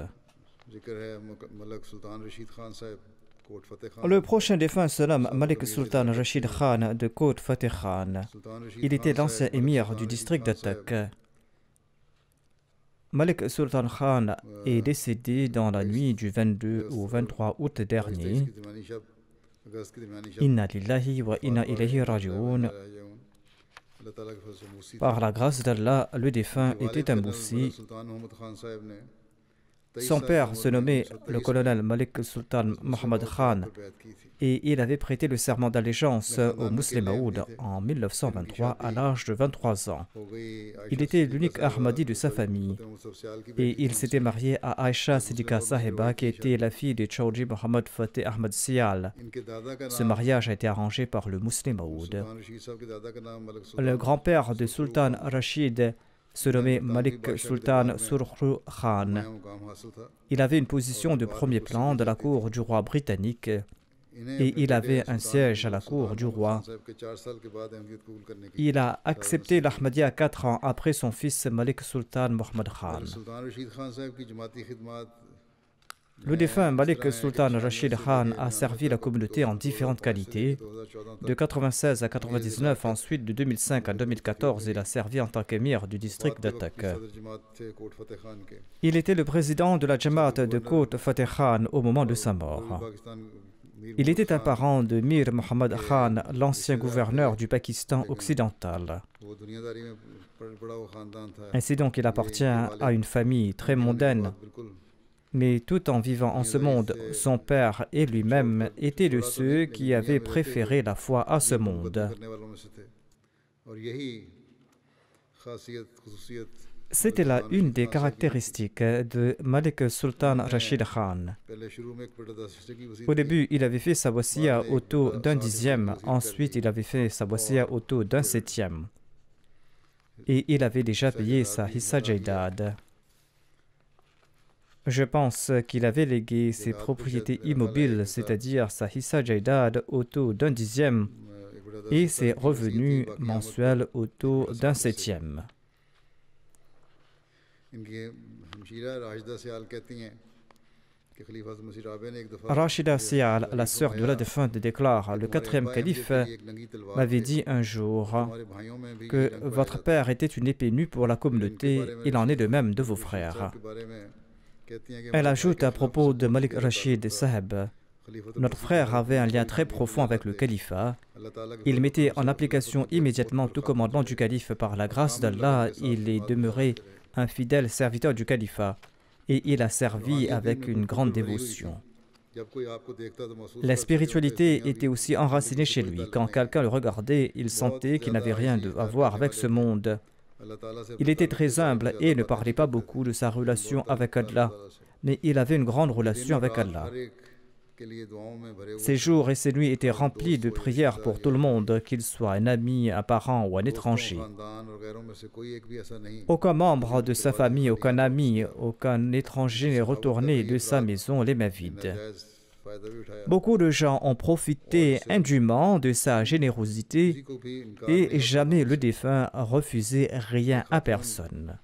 Le prochain défunt se nomme Malik Sultan Rashid Khan de Côte Fateh Khan. Il était l'ancien émir du district d'Attak. Malik Sultan Khan est décédé dans la nuit du 22 au 23 août dernier. Inna lillahi wa inna ilayhi raji'un. Par la grâce d'Allah, le défunt était un moussi. Son père se nommait le colonel Malik Sultan Muhammad Khan et il avait prêté le serment d'allégeance au Muslim Maoud en 1923 à l'âge de 23 ans. Il était l'unique Ahmadi de sa famille et il s'était marié à Aisha Siddiqa Sahiba qui était la fille de Chaudhry Muhammad Fateh Ahmad Sial. Ce mariage a été arrangé par le Muslim Maoud. Le grand-père de Sultan Rashid se nommait Malik Sultan Surkhru Khan. Il avait une position de premier plan de la cour du roi britannique et il avait un siège à la cour du roi. Il a accepté l'Ahmadiyya 4 ans après son fils Malik Sultan Muhammad Khan. Le défunt Malik Sultan Rashid Khan a servi la communauté en différentes qualités. De 1996 à 1999, ensuite de 2005 à 2014, il a servi en tant qu'émir du district d'Attak. Il était le président de la Jamaat de Côte Fateh Khan au moment de sa mort. Il était un parent de Mir Muhammad Khan, l'ancien gouverneur du Pakistan occidental. Ainsi donc, il appartient à une famille très mondaine. Mais tout en vivant en ce monde, son père et lui-même étaient de ceux qui avaient préféré la foi à ce monde. C'était là une des caractéristiques de Malik Sultan Rashid Khan. Au début, il avait fait sa wasiya au taux d'un dixième, ensuite il avait fait sa wasiya au taux d'un septième. Et il avait déjà payé sa hissa jaydad. Je pense qu'il avait légué ses propriétés immobiles, c'est-à-dire sa hissa jaydad au taux d'un dixième et ses revenus mensuels au taux d'un septième. Rashida Sial, la sœur de la défunte, déclare: le quatrième calife m'avait dit un jour que votre père était une épée nue pour la communauté, il en est de même de vos frères. Elle ajoute à propos de Malik Rashid Saheb: notre frère avait un lien très profond avec le califat. Il mettait en application immédiatement tout commandement du calife. Par la grâce d'Allah, il est demeuré un fidèle serviteur du califat et il a servi avec une grande dévotion. La spiritualité était aussi enracinée chez lui. Quand quelqu'un le regardait, il sentait qu'il n'avait rien à voir avec ce monde. Il était très humble et ne parlait pas beaucoup de sa relation avec Allah, mais il avait une grande relation avec Allah. Ses jours et ses nuits étaient remplis de prières pour tout le monde, qu'il soit un ami, un parent ou un étranger. Aucun membre de sa famille, aucun ami, aucun étranger n'est retourné de sa maison les mains vides. Beaucoup de gens ont profité indûment de sa générosité et jamais le défunt refusait rien à personne.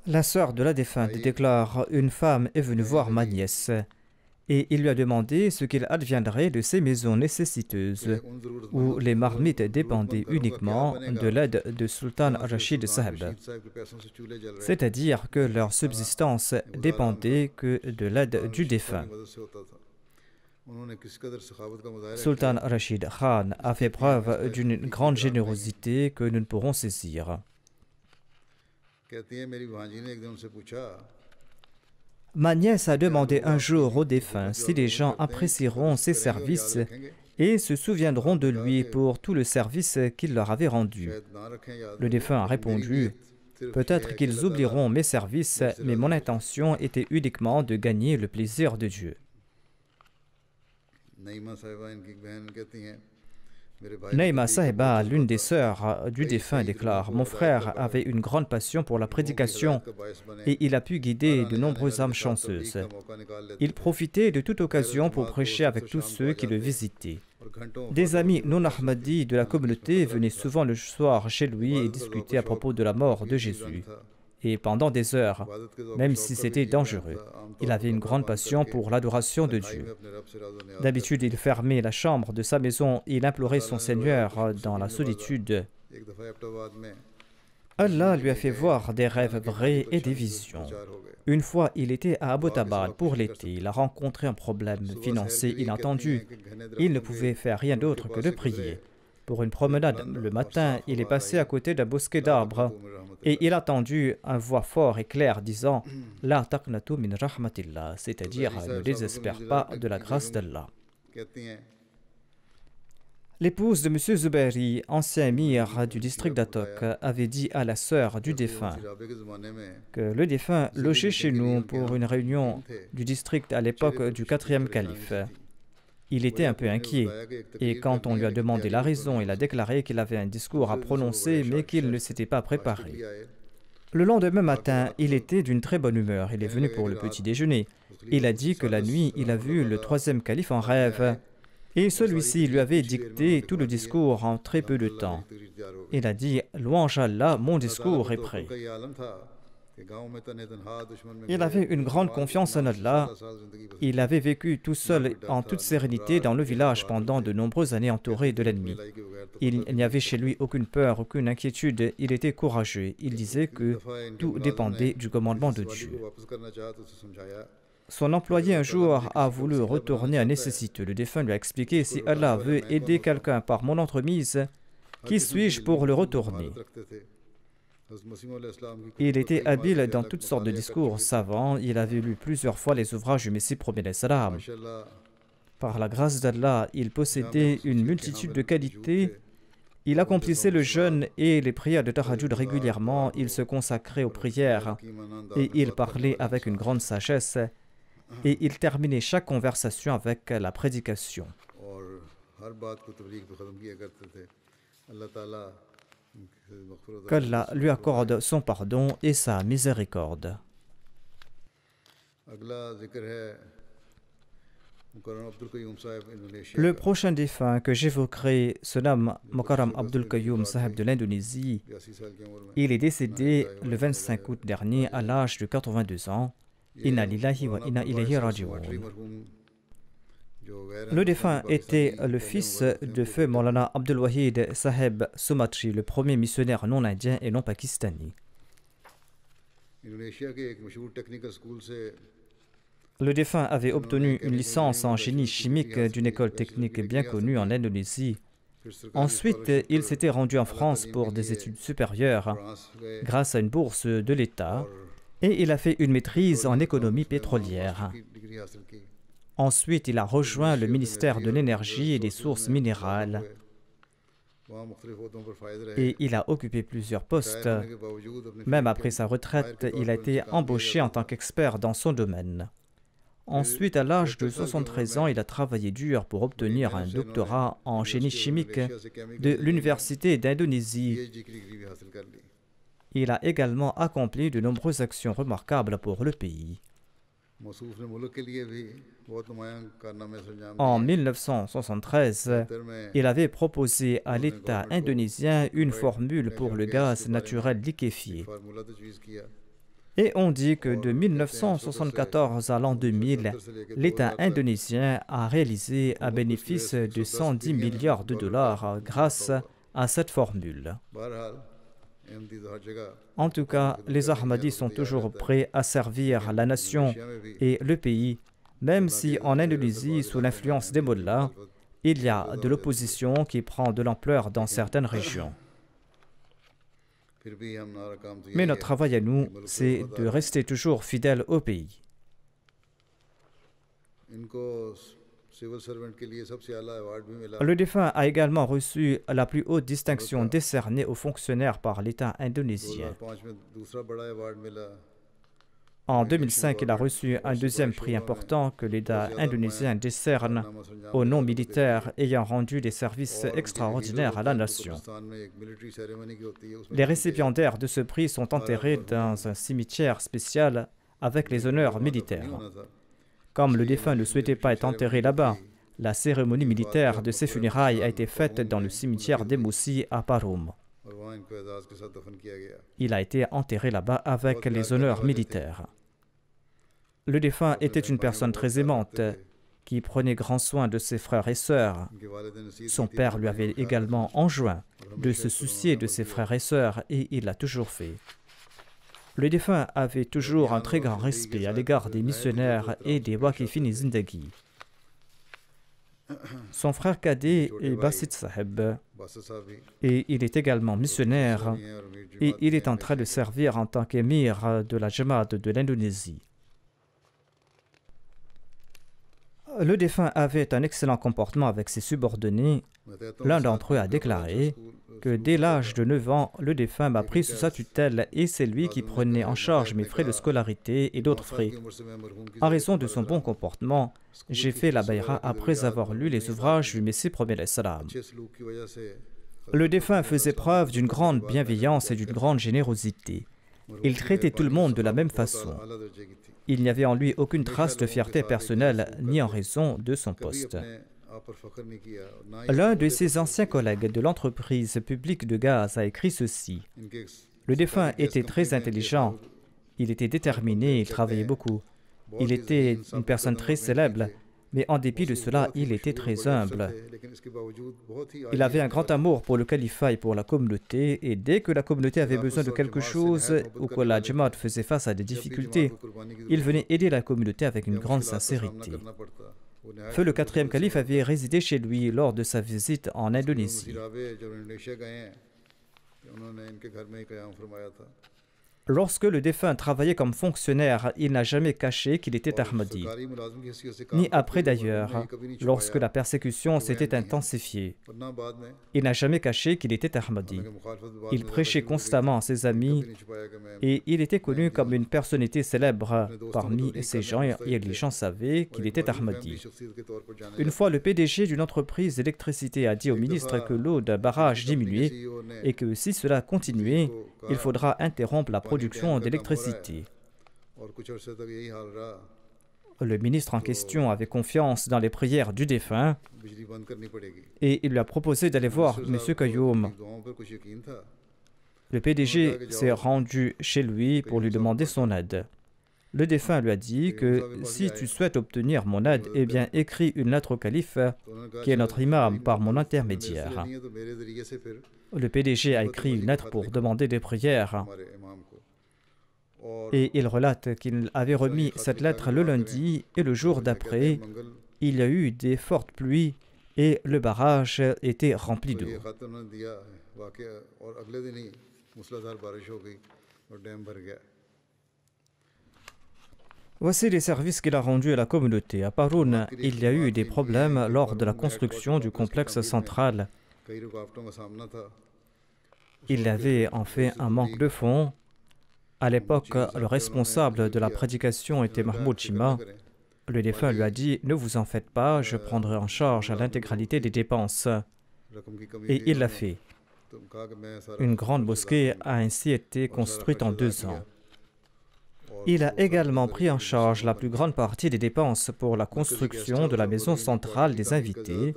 La sœur de la défunte déclare: une femme est venue voir ma nièce et il lui a demandé ce qu'il adviendrait de ces maisons nécessiteuses où les marmites dépendaient uniquement de l'aide de Sultan Rashid Saheb, c'est-à-dire que leur subsistance dépendait que de l'aide du défunt. Sultan Rashid Khan a fait preuve d'une grande générosité que nous ne pourrons saisir. Ma nièce a demandé un jour au défunt si les gens apprécieront ses services et se souviendront de lui pour tout le service qu'il leur avait rendu. Le défunt a répondu: peut-être qu'ils oublieront mes services, mais mon intention était uniquement de gagner le plaisir de Dieu. Naïma Sahiba, l'une des sœurs du défunt, déclare: mon frère avait une grande passion pour la prédication et il a pu guider de nombreuses âmes chanceuses. Il profitait de toute occasion pour prêcher avec tous ceux qui le visitaient. Des amis non-ahmadis de la communauté venaient souvent le soir chez lui et discutaient à propos de la mort de Jésus. Et pendant des heures, même si c'était dangereux, il avait une grande passion pour l'adoration de Dieu. D'habitude, il fermait la chambre de sa maison et il implorait son Seigneur dans la solitude. Allah lui a fait voir des rêves vrais et des visions. Une fois, il était à Abbottabad pour l'été. Il a rencontré un problème financier inattendu. Il ne pouvait faire rien d'autre que de prier. Pour une promenade le matin, il est passé à côté d'un bosquet d'arbres et il a entendu une voix forte et claire disant « La taqnatu min rahmatillah », c'est-à-dire « Ne désespère pas de la grâce d'Allah ». L'épouse de M. Zubairi, ancien émir du district d'Atok, avait dit à la sœur du défunt que le défunt logeait chez nous pour une réunion du district à l'époque du 4e calife. Il était un peu inquiet et quand on lui a demandé la raison, il a déclaré qu'il avait un discours à prononcer mais qu'il ne s'était pas préparé. Le lendemain matin, il était d'une très bonne humeur. Il est venu pour le petit déjeuner. Il a dit que la nuit, il a vu le 3e calife en rêve. Et celui-ci lui avait dicté tout le discours en très peu de temps. Il a dit « Louange à Allah, mon discours est prêt ». Il avait une grande confiance en Allah. Il avait vécu tout seul en toute sérénité dans le village pendant de nombreuses années entouré de l'ennemi. Il n'y avait chez lui aucune peur, aucune inquiétude. Il était courageux. Il disait que tout dépendait du commandement de Dieu. Son employé un jour a voulu retourner à nécessiteux. Le défunt lui a expliqué « Si Allah veut aider quelqu'un par mon entremise, qui suis-je pour le retourner ?» Il était habile dans toutes sortes de discours savants. Il avait lu plusieurs fois les ouvrages du Messie premier salam. Par la grâce d'Allah, il possédait une multitude de qualités. Il accomplissait le jeûne et les prières de Tahajjud régulièrement. Il se consacrait aux prières et il parlait avec une grande sagesse. Et il terminait chaque conversation avec la prédication. Qu'Allah lui accorde son pardon et sa miséricorde. Le prochain défunt que j'évoquerai se nomme Mukarram Abdul Qayyum Saheb de l'Indonésie. Il est décédé le 25 août dernier à l'âge de 82 ans. Inna lillahi wa inna ilayhi raji'un. Le défunt était le fils de feu Maulana Abdul Wahid Saheb Sumatri, le premier missionnaire non indien et non pakistani. Le défunt avait obtenu une licence en génie chimique d'une école technique bien connue en Indonésie. Ensuite, il s'était rendu en France pour des études supérieures grâce à une bourse de l'État. Et il a fait une maîtrise en économie pétrolière. Ensuite, il a rejoint le ministère de l'énergie et des sources minérales. Et il a occupé plusieurs postes. Même après sa retraite, il a été embauché en tant qu'expert dans son domaine. Ensuite, à l'âge de 73 ans, il a travaillé dur pour obtenir un doctorat en génie chimique de l'Université d'Indonésie. Il a également accompli de nombreuses actions remarquables pour le pays. En 1973, il avait proposé à l'État indonésien une formule pour le gaz naturel liquéfié. Et on dit que de 1974 à l'an 2000, l'État indonésien a réalisé un bénéfice de 110 milliards de dollars grâce à cette formule. En tout cas, les Ahmadis sont toujours prêts à servir la nation et le pays, même si en Indonésie, sous l'influence des mollahs, il y a de l'opposition qui prend de l'ampleur dans certaines régions. Mais notre travail à nous, c'est de rester toujours fidèles au pays. Le défunt a également reçu la plus haute distinction décernée aux fonctionnaires par l'État indonésien. En 2005, il a reçu un deuxième prix important que l'État indonésien décerne aux non-militaires ayant rendu des services extraordinaires à la nation. Les récipiendaires de ce prix sont enterrés dans un cimetière spécial avec les honneurs militaires. Comme le défunt ne souhaitait pas être enterré là-bas, la cérémonie militaire de ses funérailles a été faite dans le cimetière d'Emoussi à Parum. Il a été enterré là-bas avec les honneurs militaires. Le défunt était une personne très aimante. qui prenait grand soin de ses frères et sœurs. Son père lui avait également enjoint de se soucier de ses frères et sœurs et il l'a toujours fait. Le défunt avait toujours un très grand respect à l'égard des missionnaires et des Waqifin Zindagi. Son frère cadet est Basit Saheb et il est également missionnaire et il est en train de servir en tant qu'émir de la Jamaat de l'Indonésie. Le défunt avait un excellent comportement avec ses subordonnés. L'un d'entre eux a déclaré que dès l'âge de 9 ans, le défunt m'a pris sous sa tutelle et c'est lui qui prenait en charge mes frais de scolarité et d'autres frais. En raison de son bon comportement, j'ai fait la bayra après avoir lu les ouvrages du Messie premier salam. Le défunt faisait preuve d'une grande bienveillance et d'une grande générosité. Il traitait tout le monde de la même façon. Il n'y avait en lui aucune trace de fierté personnelle ni en raison de son poste. L'un de ses anciens collègues de l'entreprise publique de gaz a écrit ceci. Le défunt était très intelligent, il était déterminé, il travaillait beaucoup. Il était une personne très célèbre, mais en dépit de cela, il était très humble. Il avait un grand amour pour le califat et pour la communauté, et dès que la communauté avait besoin de quelque chose ou que la Jamaat faisait face à des difficultés, il venait aider la communauté avec une grande sincérité. Feu le quatrième calife avait résidé chez lui lors de sa visite en Indonésie. Lorsque le défunt travaillait comme fonctionnaire, il n'a jamais caché qu'il était Ahmadi. Ni après d'ailleurs, lorsque la persécution s'était intensifiée. Il n'a jamais caché qu'il était Ahmadi. Il prêchait constamment à ses amis et il était connu comme une personnalité célèbre parmi ces gens et les gens savaient qu'il était Ahmadi. Une fois, le PDG d'une entreprise d'électricité a dit au ministre que l'eau d'un barrage diminuait et que si cela continuait, il faudra interrompre la production d'électricité. Le ministre en question avait confiance dans les prières du défunt et il lui a proposé d'aller voir M. Qayoum. Le PDG s'est rendu chez lui pour lui demander son aide. Le défunt lui a dit que si tu souhaites obtenir mon aide, eh bien écris une lettre au calife qui est notre imam par mon intermédiaire. Le PDG a écrit une lettre pour demander des prières. Et il relate qu'il avait remis cette lettre le lundi et le jour d'après, il y a eu des fortes pluies et le barrage était rempli d'eau. Voici les services qu'il a rendus à la communauté. À Paroun, il y a eu des problèmes lors de la construction du complexe central. Il y avait en fait un manque de fonds. À l'époque, le responsable de la prédication était Mahmoud Chima. Le défunt lui a dit « Ne vous en faites pas, je prendrai en charge l'intégralité des dépenses. » Et il l'a fait. Une grande mosquée a ainsi été construite en 2 ans. Il a également pris en charge la plus grande partie des dépenses pour la construction de la maison centrale des invités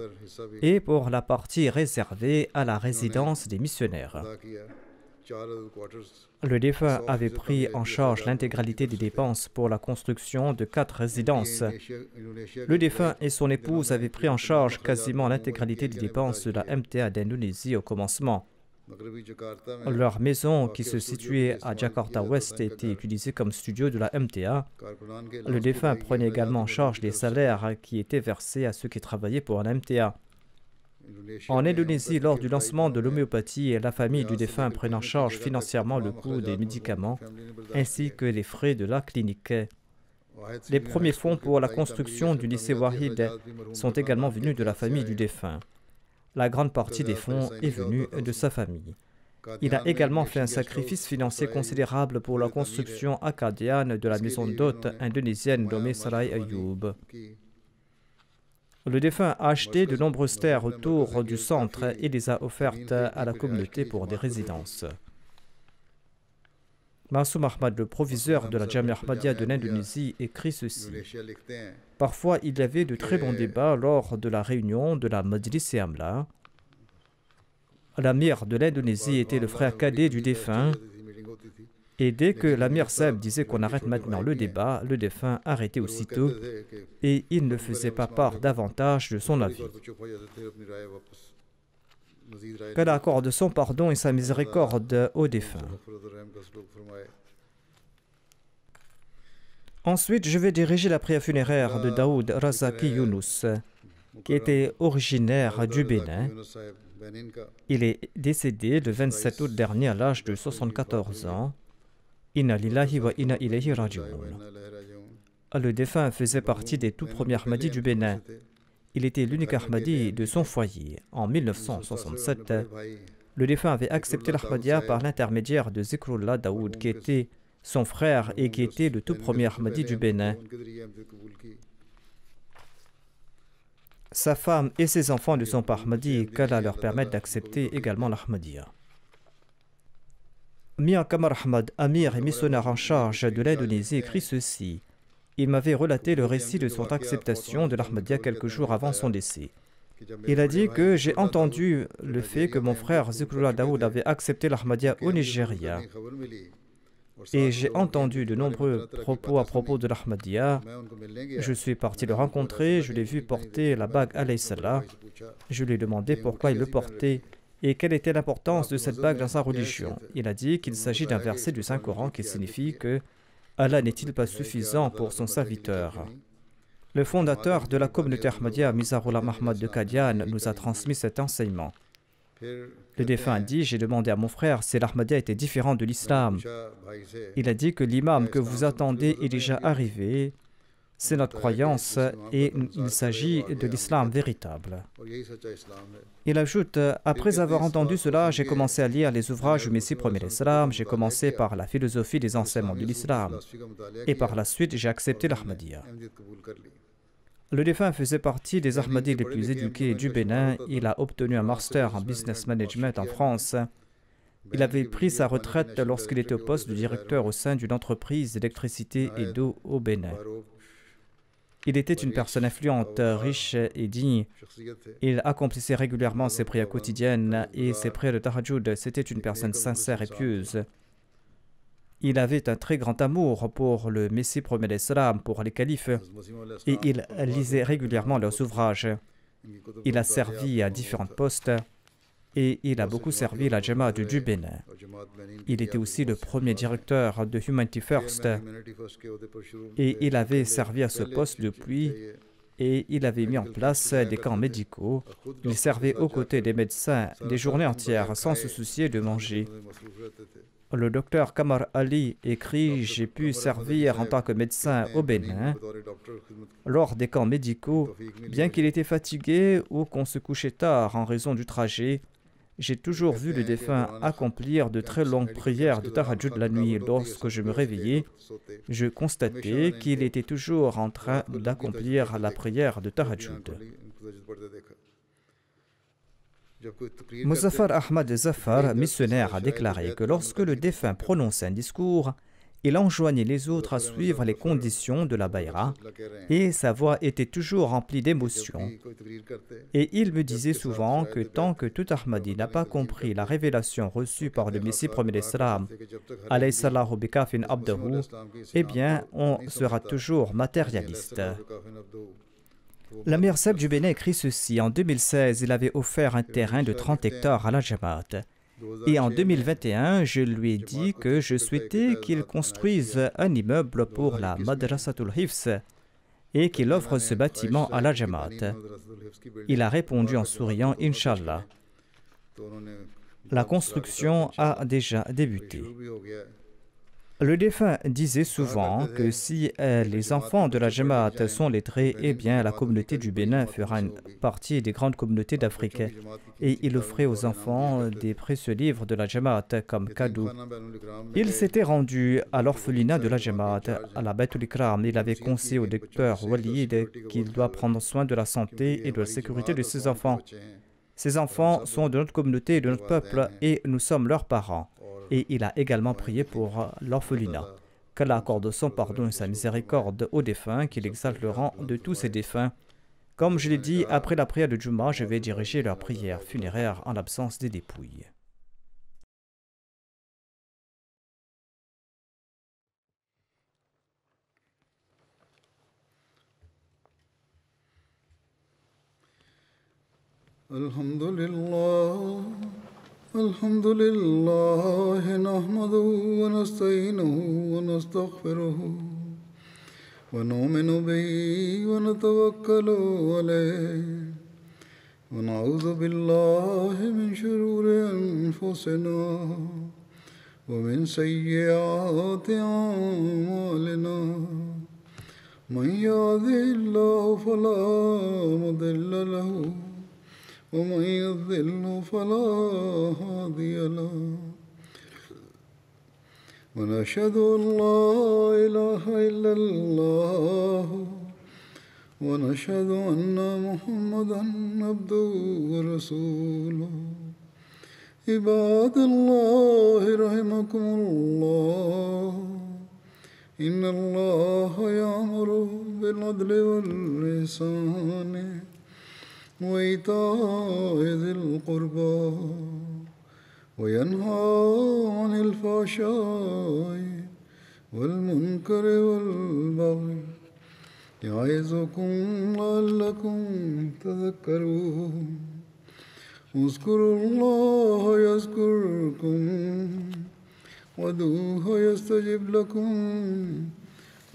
et pour la partie réservée à la résidence des missionnaires. Le défunt avait pris en charge l'intégralité des dépenses pour la construction de 4 résidences. Le défunt et son épouse avaient pris en charge quasiment l'intégralité des dépenses de la MTA d'Indonésie au commencement. Leur maison, qui se situait à Jakarta Ouest, était utilisée comme studio de la MTA. Le défunt prenait également en charge les salaires qui étaient versés à ceux qui travaillaient pour la MTA. En Indonésie, lors du lancement de l'homéopathie, la famille du défunt prenait en charge financièrement le coût des médicaments ainsi que les frais de la clinique. Les premiers fonds pour la construction du lycée Wahid sont également venus de la famille du défunt. La grande partie des fonds est venue de sa famille. Il a également fait un sacrifice financier considérable pour la construction acadienne de la maison d'hôtes indonésienne nommée Sarai Ayoub. Le défunt a acheté de nombreuses terres autour du centre et les a offertes à la communauté pour des résidences. Masoum Ahmad, le proviseur de la Jamia Ahmadiyya de l'Indonésie, écrit ceci. Parfois, il y avait de très bons débats lors de la réunion de la Majlis Amla. L'amir de l'Indonésie était le frère cadet du défunt Et dès que l'Amir Saheb disait qu'on arrête maintenant le débat, le défunt arrêtait aussitôt et il ne faisait pas part davantage de son avis. Qu'Allah accorde son pardon et sa miséricorde aux défunts. Ensuite, je vais diriger la prière funéraire de Daoud Razaki Younous, qui était originaire du Bénin. Il est décédé le 27 août dernier à l'âge de 74 ans. Inna lillahi wa inna ilayhi raji'un. Le défunt faisait partie des tout premiers Ahmadis du Bénin. Il était l'unique Ahmadi de son foyer. En 1967, le défunt avait accepté l'Ahmadiyya par l'intermédiaire de Zikrullah Daoud, qui était son frère et qui était le tout premier Ahmadi du Bénin. Sa femme et ses enfants ne sont pas Ahmadis, qu'Allah leur permette d'accepter également l'Ahmadiyya. Mian Kamar Ahmad, amir et missionnaire en charge de l'Indonésie, écrit ceci. Il m'avait relaté le récit de son acceptation de l'Ahmadiyya quelques jours avant son décès. Il a dit que j'ai entendu le fait que mon frère Zikrullah Daoud avait accepté l'Ahmadiyya au Nigeria. Et j'ai entendu de nombreux propos à propos de l'Ahmadiyya. Je suis parti le rencontrer, je l'ai vu porter la bague alayhi salam. Je lui ai demandé pourquoi il le portait et quelle était l'importance de cette bague dans sa religion. Il a dit qu'il s'agit d'un verset du Saint-Coran qui signifie que Allah n'est-il pas suffisant pour son serviteur. Le fondateur de la communauté Ahmadiyya, Mizarullah Mahmad de Qadian, nous a transmis cet enseignement. Le défunt a dit, j'ai demandé à mon frère si l'Ahmadiyya était différent de l'islam. Il a dit que l'imam que vous attendez est déjà arrivé. C'est notre croyance et il s'agit de l'islam véritable. Il ajoute, après avoir entendu cela, j'ai commencé à lire les ouvrages du Messie premier l'Islam, j'ai commencé par la philosophie des enseignements de l'islam et par la suite j'ai accepté l'Ahmadiyya. Le défunt faisait partie des Ahmadis les plus éduqués du Bénin. Il a obtenu un master en business management en France. Il avait pris sa retraite lorsqu'il était au poste de directeur au sein d'une entreprise d'électricité et d'eau au Bénin. Il était une personne influente, riche et digne. Il accomplissait régulièrement ses prières quotidiennes et ses prières de tahajjud. C'était une personne sincère et pieuse. Il avait un très grand amour pour le Messie premier l'Islam, pour les califes, et il lisait régulièrement leurs ouvrages. Il a servi à différents postes et il a beaucoup servi la Jamaat du Bénin. Il était aussi le premier directeur de Humanity First et il avait servi à ce poste depuis et il avait mis en place des camps médicaux. Il servait aux côtés des médecins des journées entières sans se soucier de manger. Le docteur Kamar Ali écrit « J'ai pu servir en tant que médecin au Bénin lors des camps médicaux, bien qu'il était fatigué ou qu'on se couchait tard en raison du trajet. J'ai toujours vu le défunt accomplir de très longues prières de tahajjud la nuit. Lorsque je me réveillais, je constatais qu'il était toujours en train d'accomplir la prière de tahajjud. » Muzaffar Ahmad Zafar, missionnaire, a déclaré que lorsque le défunt prononçait un discours, il enjoignait les autres à suivre les conditions de la bayra et sa voix était toujours remplie d'émotion. Et il me disait souvent que tant que tout Ahmadi n'a pas compris la révélation reçue par le Messie premier l'Islam, alayhi sallahu bikafin abdahu, eh bien, on sera toujours matérialiste. L'Amir Saheb du Bénin écrit ceci. En 2016, il avait offert un terrain de 30 hectares à la Jamaat. Et en 2021, je lui ai dit que je souhaitais qu'il construise un immeuble pour la Madrasatul Hifz et qu'il offre ce bâtiment à la Jamaat. Il a répondu en souriant « Inch'Allah ». La construction a déjà débuté. Le défunt disait souvent que si les enfants de la Jamaat sont lettrés, eh bien la communauté du Bénin fera une partie des grandes communautés d'Afrique. Et il offrait aux enfants des précieux livres de la Jamaat comme cadeau. Il s'était rendu à l'orphelinat de la Jamaat, à la Baitul Ikram. Il avait conseillé au docteur Walid qu'il doit prendre soin de la santé et de la sécurité de ses enfants. Ces enfants sont de notre communauté et de notre peuple et nous sommes leurs parents. Et il a également prié pour l'orphelinat. Qu'Allah accorde son pardon et sa miséricorde aux défunts, qu'il exalte le rang de tous ces défunts. Comme je l'ai dit, après la prière de Jumu'ah, je vais diriger leur prière funéraire en l'absence des dépouilles. الحمد لله نحمده ونستعينه ونستغفره ونؤمن به ونتوكل عليه ونعوذ بالله من شرور أنفسنا ومن سيئات أعمالنا من يهده الله فلا مضل له ومن يضلل فلا هادي له ونشهد أن لا إله إلا الله ونشهد أن محمدا عبده ورسوله عباد الله رحمكم الله إن الله يأمر بالعدل والإحسان وإيتاء ذي القربى وينهى عن الفحشاء والمنكر والبغي يعظكم لعلكم تذكرون اذكروا الله يذكركم وادعوه يستجب لكم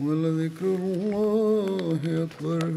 ولذكر الله أكبر